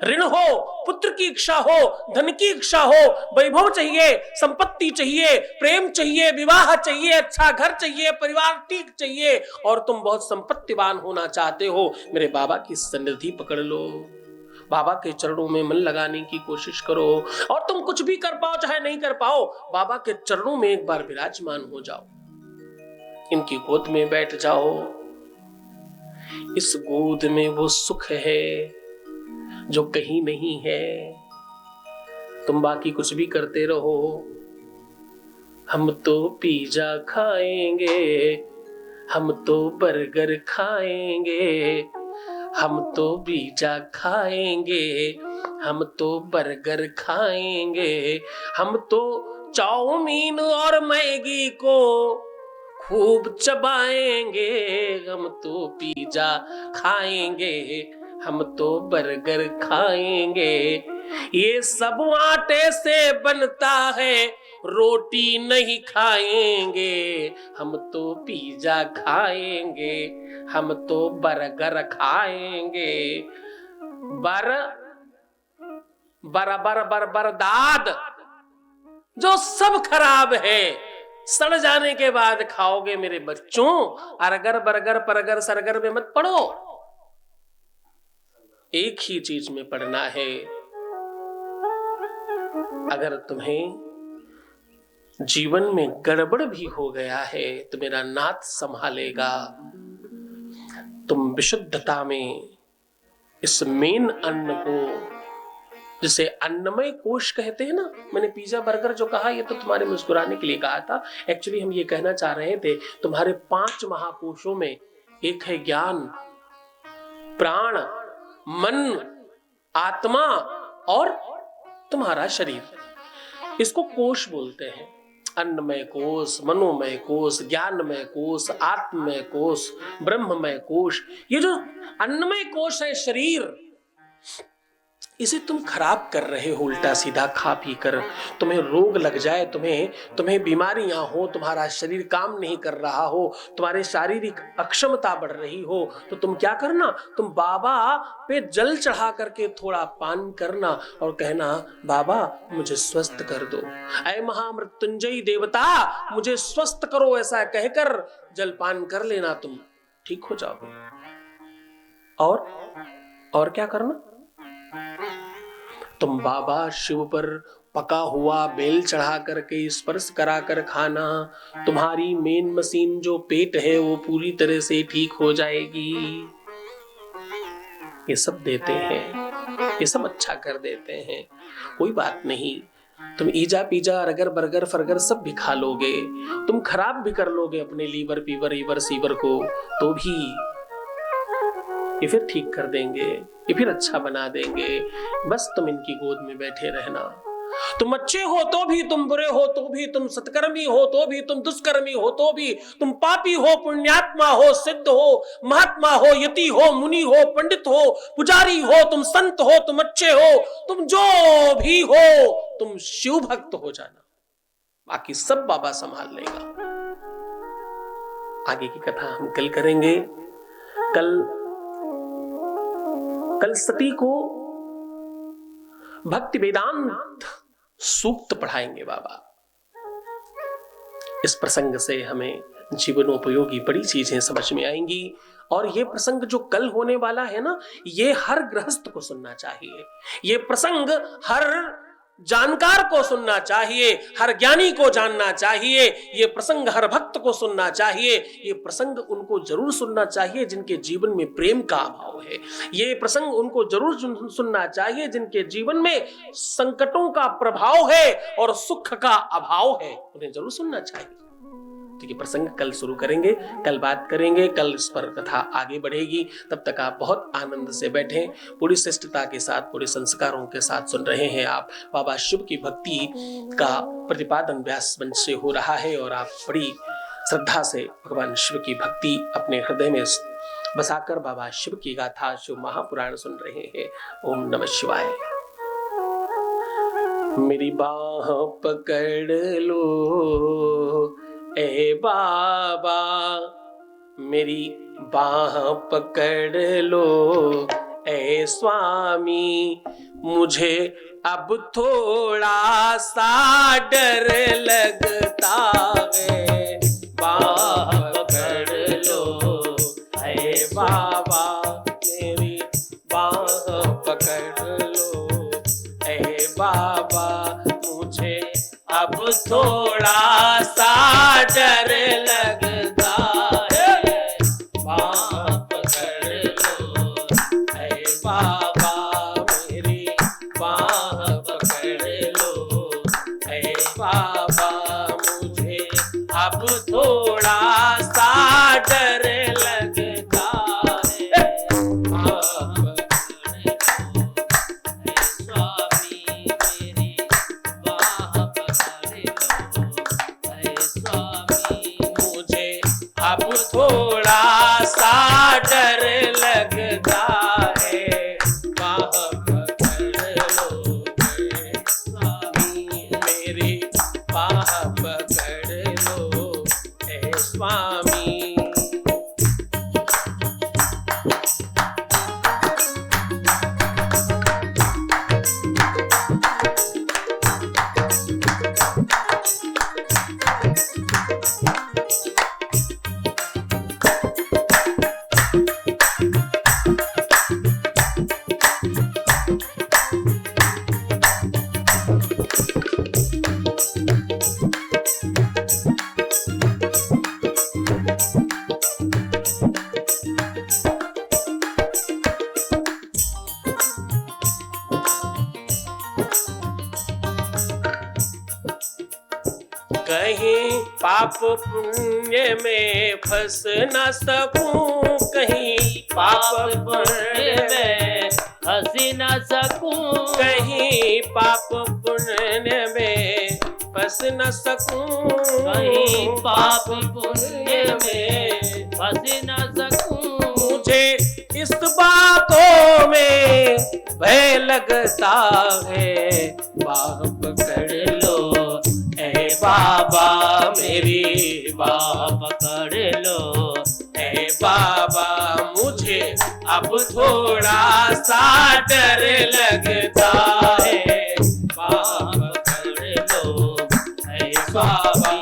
ऋण हो, पुत्र की इच्छा हो, धन की इच्छा हो, वैभव चाहिए, संपत्ति चाहिए, प्रेम चाहिए, विवाह चाहिए, अच्छा घर चाहिए, परिवार ठीक चाहिए, और तुम बहुत संपत्तिवान होना चाहते हो, मेरे बाबा की सन्निधि पकड़ लो। बाबा के चरणों में मन लगाने की कोशिश करो, और तुम कुछ भी कर पाओ चाहे नहीं कर पाओ, बाबा के चरणों में एक बार विराजमान हो जाओ, इनकी गोद में बैठ जाओ। इस गोद में वो सुख है जो कहीं नहीं है। तुम बाकी कुछ भी करते रहो, हम तो पिज़्ज़ा खाएंगे, हम तो बर्गर खाएंगे, हम तो पिज़्ज़ा खाएंगे, हम तो बर्गर खाएंगे, हम तो चाउमीन और मैगी को खूब चबाएंगे, हम तो पिज़्ज़ा खाएंगे, हम तो बर्गर खाएंगे। ये सब आटे से बनता है, रोटी नहीं खाएंगे, हम तो पिज़्ज़ा खाएंगे, हम तो बर्गर खाएंगे। बरदाद जो सब खराब है, सड़ जाने के बाद खाओगे मेरे बच्चों। अरगर बरगर परगर सरगर में मत पढ़ो, एक ही चीज में पढ़ना है। अगर तुम्हें जीवन में गड़बड़ भी हो गया है तो मेरा नाथ संभालेगा। तुम विशुद्धता में इस मेन अन्न को, जिसे अन्नमय कोश कहते हैं ना, मैंने पिज्जा बर्गर जो कहा ये तो तुम्हारे मुस्कुराने के लिए कहा था। एक्चुअली हम ये कहना चाह रहे थे, तुम्हारे 5 महाकोशों में एक है ज्ञान, प्राण, मन, आत्मा और तुम्हारा शरीर। इसको कोश बोलते हैं। अन्नमय कोश, मनोमय कोश, ज्ञानमय कोश, आत्ममय कोश, ब्रह्ममय कोश। ये जो अन्नमय कोश है शरीर, इसे तुम खराब कर रहे हो उल्टा सीधा खा पी कर। तुम्हें रोग लग जाए, तुम्हें बीमारियां हो, तुम्हारा शरीर काम नहीं कर रहा हो, तुम्हारे शारीरिक अक्षमता बढ़ रही हो, तो तुम क्या करना, तुम बाबा पे जल चढ़ा करके थोड़ा पान करना और कहना बाबा मुझे स्वस्थ कर दो, ऐ महामृत्युंजयी देवता मुझे स्वस्थ करो, ऐसा कहकर जलपान कर लेना, तुम ठीक हो जाओगे। और क्या करना, तुम बाबा शिव पर पका हुआ बेल चढ़ा करके स्पर्श करा कर खाना, तुम्हारी मेन मशीन जो पेट है वो पूरी तरह से ठीक हो जाएगी। ये सब देते हैं, ये सब अच्छा कर देते हैं, कोई बात नहीं। तुम ईजा पीजा रगर बर्गर फर्गर सब भी खा लोगे, तुम खराब भी कर लोगे अपने लीवर पीवर ईवर सीवर को, तो भी ये फिर ठीक कर देंगे, ये फिर अच्छा बना देंगे। बस तुम इनकी गोद में बैठे रहना। तुम अच्छे हो तो भी, तुम बुरे हो तो भी, तुम सत्कर्मी हो तो भी, तुम दुष्कर्मी हो तो भी, तुम पापी हो पुण्यात्मा हो, सिद्ध हो महात्मा हो, यति हो मुनि हो, पंडित हो पुजारी हो, तुम संत हो, तुम अच्छे हो, तुम जो भी हो, तुम शिव भक्त हो जाना, बाकी सब बाबा संभाल लेगा। आगे की कथा हम कल करेंगे। कल सती को भक्ति वेदांत सूक्त पढ़ाएंगे बाबा। इस प्रसंग से हमें जीवनोपयोगी बड़ी चीजें समझ में आएंगी। और ये प्रसंग जो कल होने वाला है ना, ये हर गृहस्थ को सुनना चाहिए, ये प्रसंग हर जानकार को सुनना चाहिए, हर ज्ञानी को जानना चाहिए, ये प्रसंग हर भक्त को सुनना चाहिए। ये प्रसंग उनको जरूर सुनना चाहिए जिनके जीवन में प्रेम का अभाव है। ये प्रसंग उनको जरूर सुनना चाहिए जिनके जीवन में संकटों का प्रभाव है और सुख का अभाव है, उन्हें जरूर सुनना चाहिए। तो ये प्रसंग कल शुरू करेंगे, कल बात करेंगे, कल इस पर कथा आगे बढ़ेगी। तब तक आप बहुत आनंद से बैठें, पूरी शिष्टता के साथ, पूरे संस्कारों के साथ सुन रहे हैं आप। बाबा शिव की भक्ति का प्रतिपादन व्यास मंच से हो रहा है और आप बड़ी श्रद्धा से भगवान शिव की भक्ति अपने हृदय में बसाकर बाबा शिव की गाथा शिव महापुराण सुन रहे हैं। ओम नमः शिवाय। मेरी बाह पकड़ लो ए बाबा, मेरी बाह पकड़ लो ए स्वामी, मुझे अब थोड़ा सा डर लगता है। बाह पकड़ लो ए बाबा, मेरी बाह पकड़ लो ए बाबा, मुझे अब थोड़ा सा डर लगता है। बाह पकड़ लो ऐ बाबा, मेरी बाह पकड़ लो ऐ बाबा, मुझे अब थोड़ा सा डर लगता है। बाह पकड़ लो ऐ स्वामी, मेरी बाह पकड़ लो ऐ स्वामी, मुझे अब थोड़ा सा डर लगता है। बाह पकड़ लो ऐ स्वामी, मेरी बाह पकड़ लो ऐ स्वामी। कहीं पाप पुण्य में फंस न सकूं, कहीं पाप पुण्य में फंस न सकूं, कहीं पाप पुण्य में फंस न सकूं, कहीं पाप पुण्य में फंस न सकूं। मुझे इस बातों में भय लगता है। बाह पकड़ लो ए बाबा मेरी, बाह पकड़ लो ए बाबा, मुझे अब थोड़ा सा डर लगता है। बाह पकड़ लो ए बाबा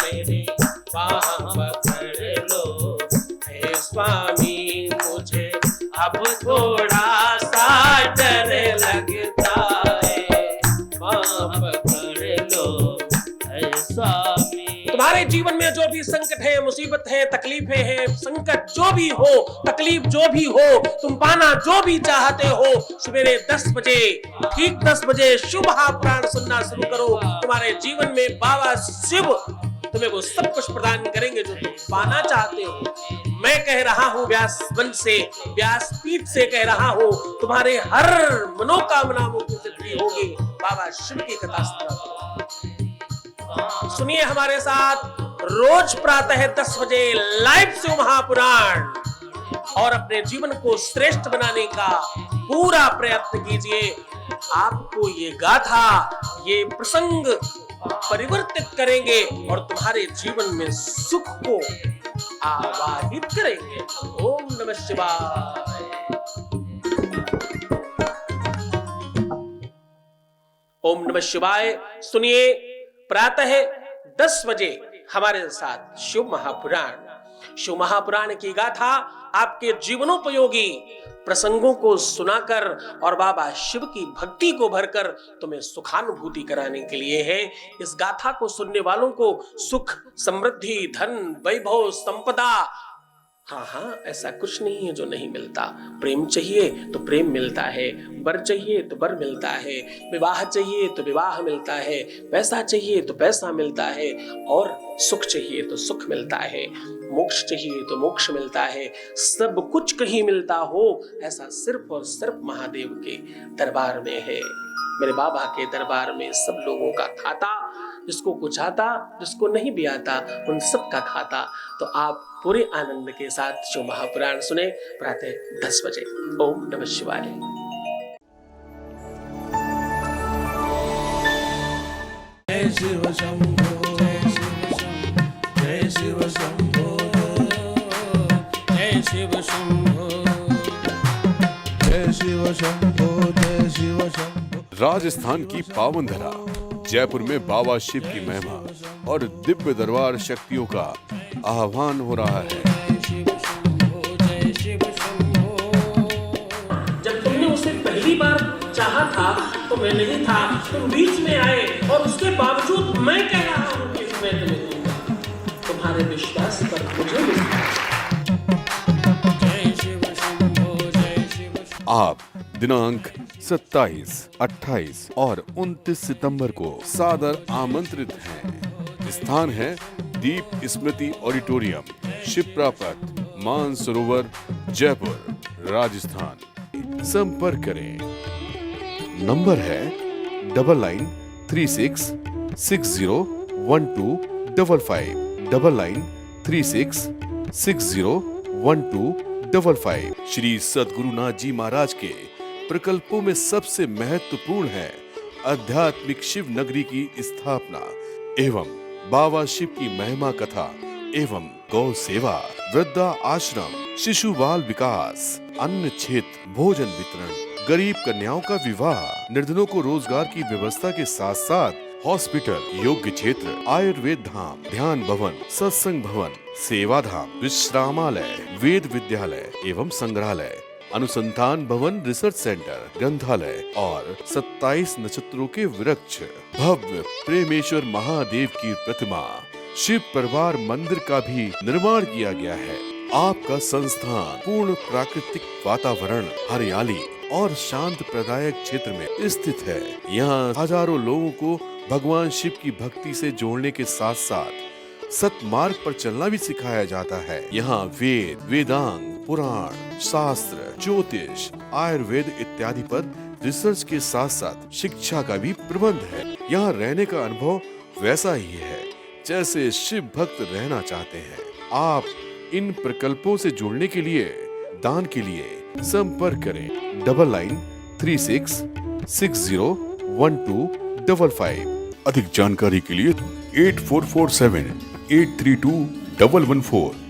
मेरी, बाह पकड़ लो ए स्वामी, मुझे अब थोड़ा सा डर लगता है। बाह पकड़ लो ए स्वामी। तुम्हारे जीवन में जो भी संकट है, मुसीबत है, तकलीफें हैं, संकट जो भी हो, तकलीफ जो भी हो, तुम पाना जो भी चाहते हो, सवेरे 10 बजे, ठीक 10 बजे शुभ महापुराण सुनना शुरू करो। तुम्हारे जीवन में बाबा शिव तुम्हें वो सब कुछ प्रदान करेंगे जो तुम पाना चाहते हो। मैं कह रहा हूँ व्यास वंश से, व्यासपीठ से कह रहा हूँ, तुम्हारे हर मनोकामनाओं की सिद्धि होगी। बाबा शिव की कथा सुनिए हमारे साथ रोज प्रातः 10 बजे लाइव शिव महापुराण, और अपने जीवन को श्रेष्ठ बनाने का पूरा प्रयत्न कीजिए। आपको ये गाथा, ये प्रसंग परिवर्तित करेंगे और तुम्हारे जीवन में सुख को आवाहित करेंगे। ओम नमः शिवाय। ओम नमः शिवाय। सुनिए प्रातः 10 बजे हमारे साथ शिव महापुराण। शिव महापुराण की गाथा आपके जीवनोपयोगी प्रसंगों को सुनाकर और बाबा शिव की भक्ति को भरकर तुम्हें सुखानुभूति कराने के लिए है। इस गाथा को सुनने वालों को सुख, समृद्धि, धन, वैभव, संपदा, हाँ, ऐसा कुछ नहीं है जो नहीं मिलता। प्रेम चाहिए तो प्रेम मिलता है, वर चाहिए तो वर मिलता है, विवाह चाहिए तो विवाह मिलता है, पैसा चाहिए तो पैसा मिलता है, और सुख चाहिए तो सुख मिलता है, मोक्ष चाहिए तो मोक्ष मिलता है। सब कुछ कहीं मिलता हो, ऐसा सिर्फ और सिर्फ महादेव के दरबार में है। मेरे बाबा के दरबार में सब लोगों का खाता, जिसको कुछ आता, जिसको नहीं भी आता, उन सब का खाता। तो आप पूरे आनंद के साथ शिव महापुराण सुने प्रातः 10 बजे। ओम नमः शिवाय। जय शिव शंभो, जय शिव शंभो, जय शिव शंभो, जय शिव शंभो, जय शिव शंभो। राजस्थान की पावन धरा जयपुर में बाबा शिव की महिमा और दिव्य दरबार शक्तियों का आह्वान हो रहा है। जब तुमने उसे पहली बार चाहा था तो मैं नहीं था, तुम बीच में आए, और उसके बावजूद मैं कह रहा हूँ कि मैं तुम्हें दूंगा। तुम्हारे विश्वास पर मुझे मिलता। आप दिनांक 27, 28 और 29 सितंबर को सादर आमंत्रित हैं। स्थान है दीप स्मृति ऑडिटोरियम, शिप्रा पथ, मानसरोवर, जयपुर, राजस्थान। संपर्क करें। नंबर है 9936 601255, 9936 601255। श्री सद्गुरुनाथ जी महाराज के प्रकल्पों में सबसे महत्वपूर्ण है आध्यात्मिक शिव नगरी की स्थापना एवं बाबा शिव की महिमा कथा एवं गौ सेवा, वृद्धा आश्रम, शिशु बाल विकास, अन्न क्षेत्र, भोजन वितरण, गरीब कन्याओं का विवाह, निर्धनों को रोजगार की व्यवस्था के साथ साथ हॉस्पिटल, योग्य क्षेत्र, आयुर्वेद धाम, ध्यान भवन, सत्संग भवन, सेवा धाम, विश्रामालय, वेद विद्यालय एवं संग्रहालय, अनुसंधान भवन, रिसर्च सेंटर, ग्रंथालय और 27 नक्षत्रों के वृक्ष, भव्य प्रेमेश्वर महादेव की प्रतिमा, शिव परिवार मंदिर का भी निर्माण किया गया है। आपका संस्थान पूर्ण प्राकृतिक वातावरण, हरियाली और शांत प्रदायक क्षेत्र में स्थित है। यहाँ हजारों लोगों को भगवान शिव की भक्ति से जोड़ने के साथ साथ सतमार्ग पर चलना भी सिखाया जाता है। यहाँ वेद, वेदांग, पुराण, शास्त्र, ज्योतिष, आयुर्वेद इत्यादि पर रिसर्च के साथ साथ शिक्षा का भी प्रबंध है। यहाँ रहने का अनुभव वैसा ही है जैसे शिव भक्त रहना चाहते हैं। आप इन प्रकल्पों से जुड़ने के लिए, दान के लिए संपर्क करें 36601255। अधिक जानकारी के लिए 8447832114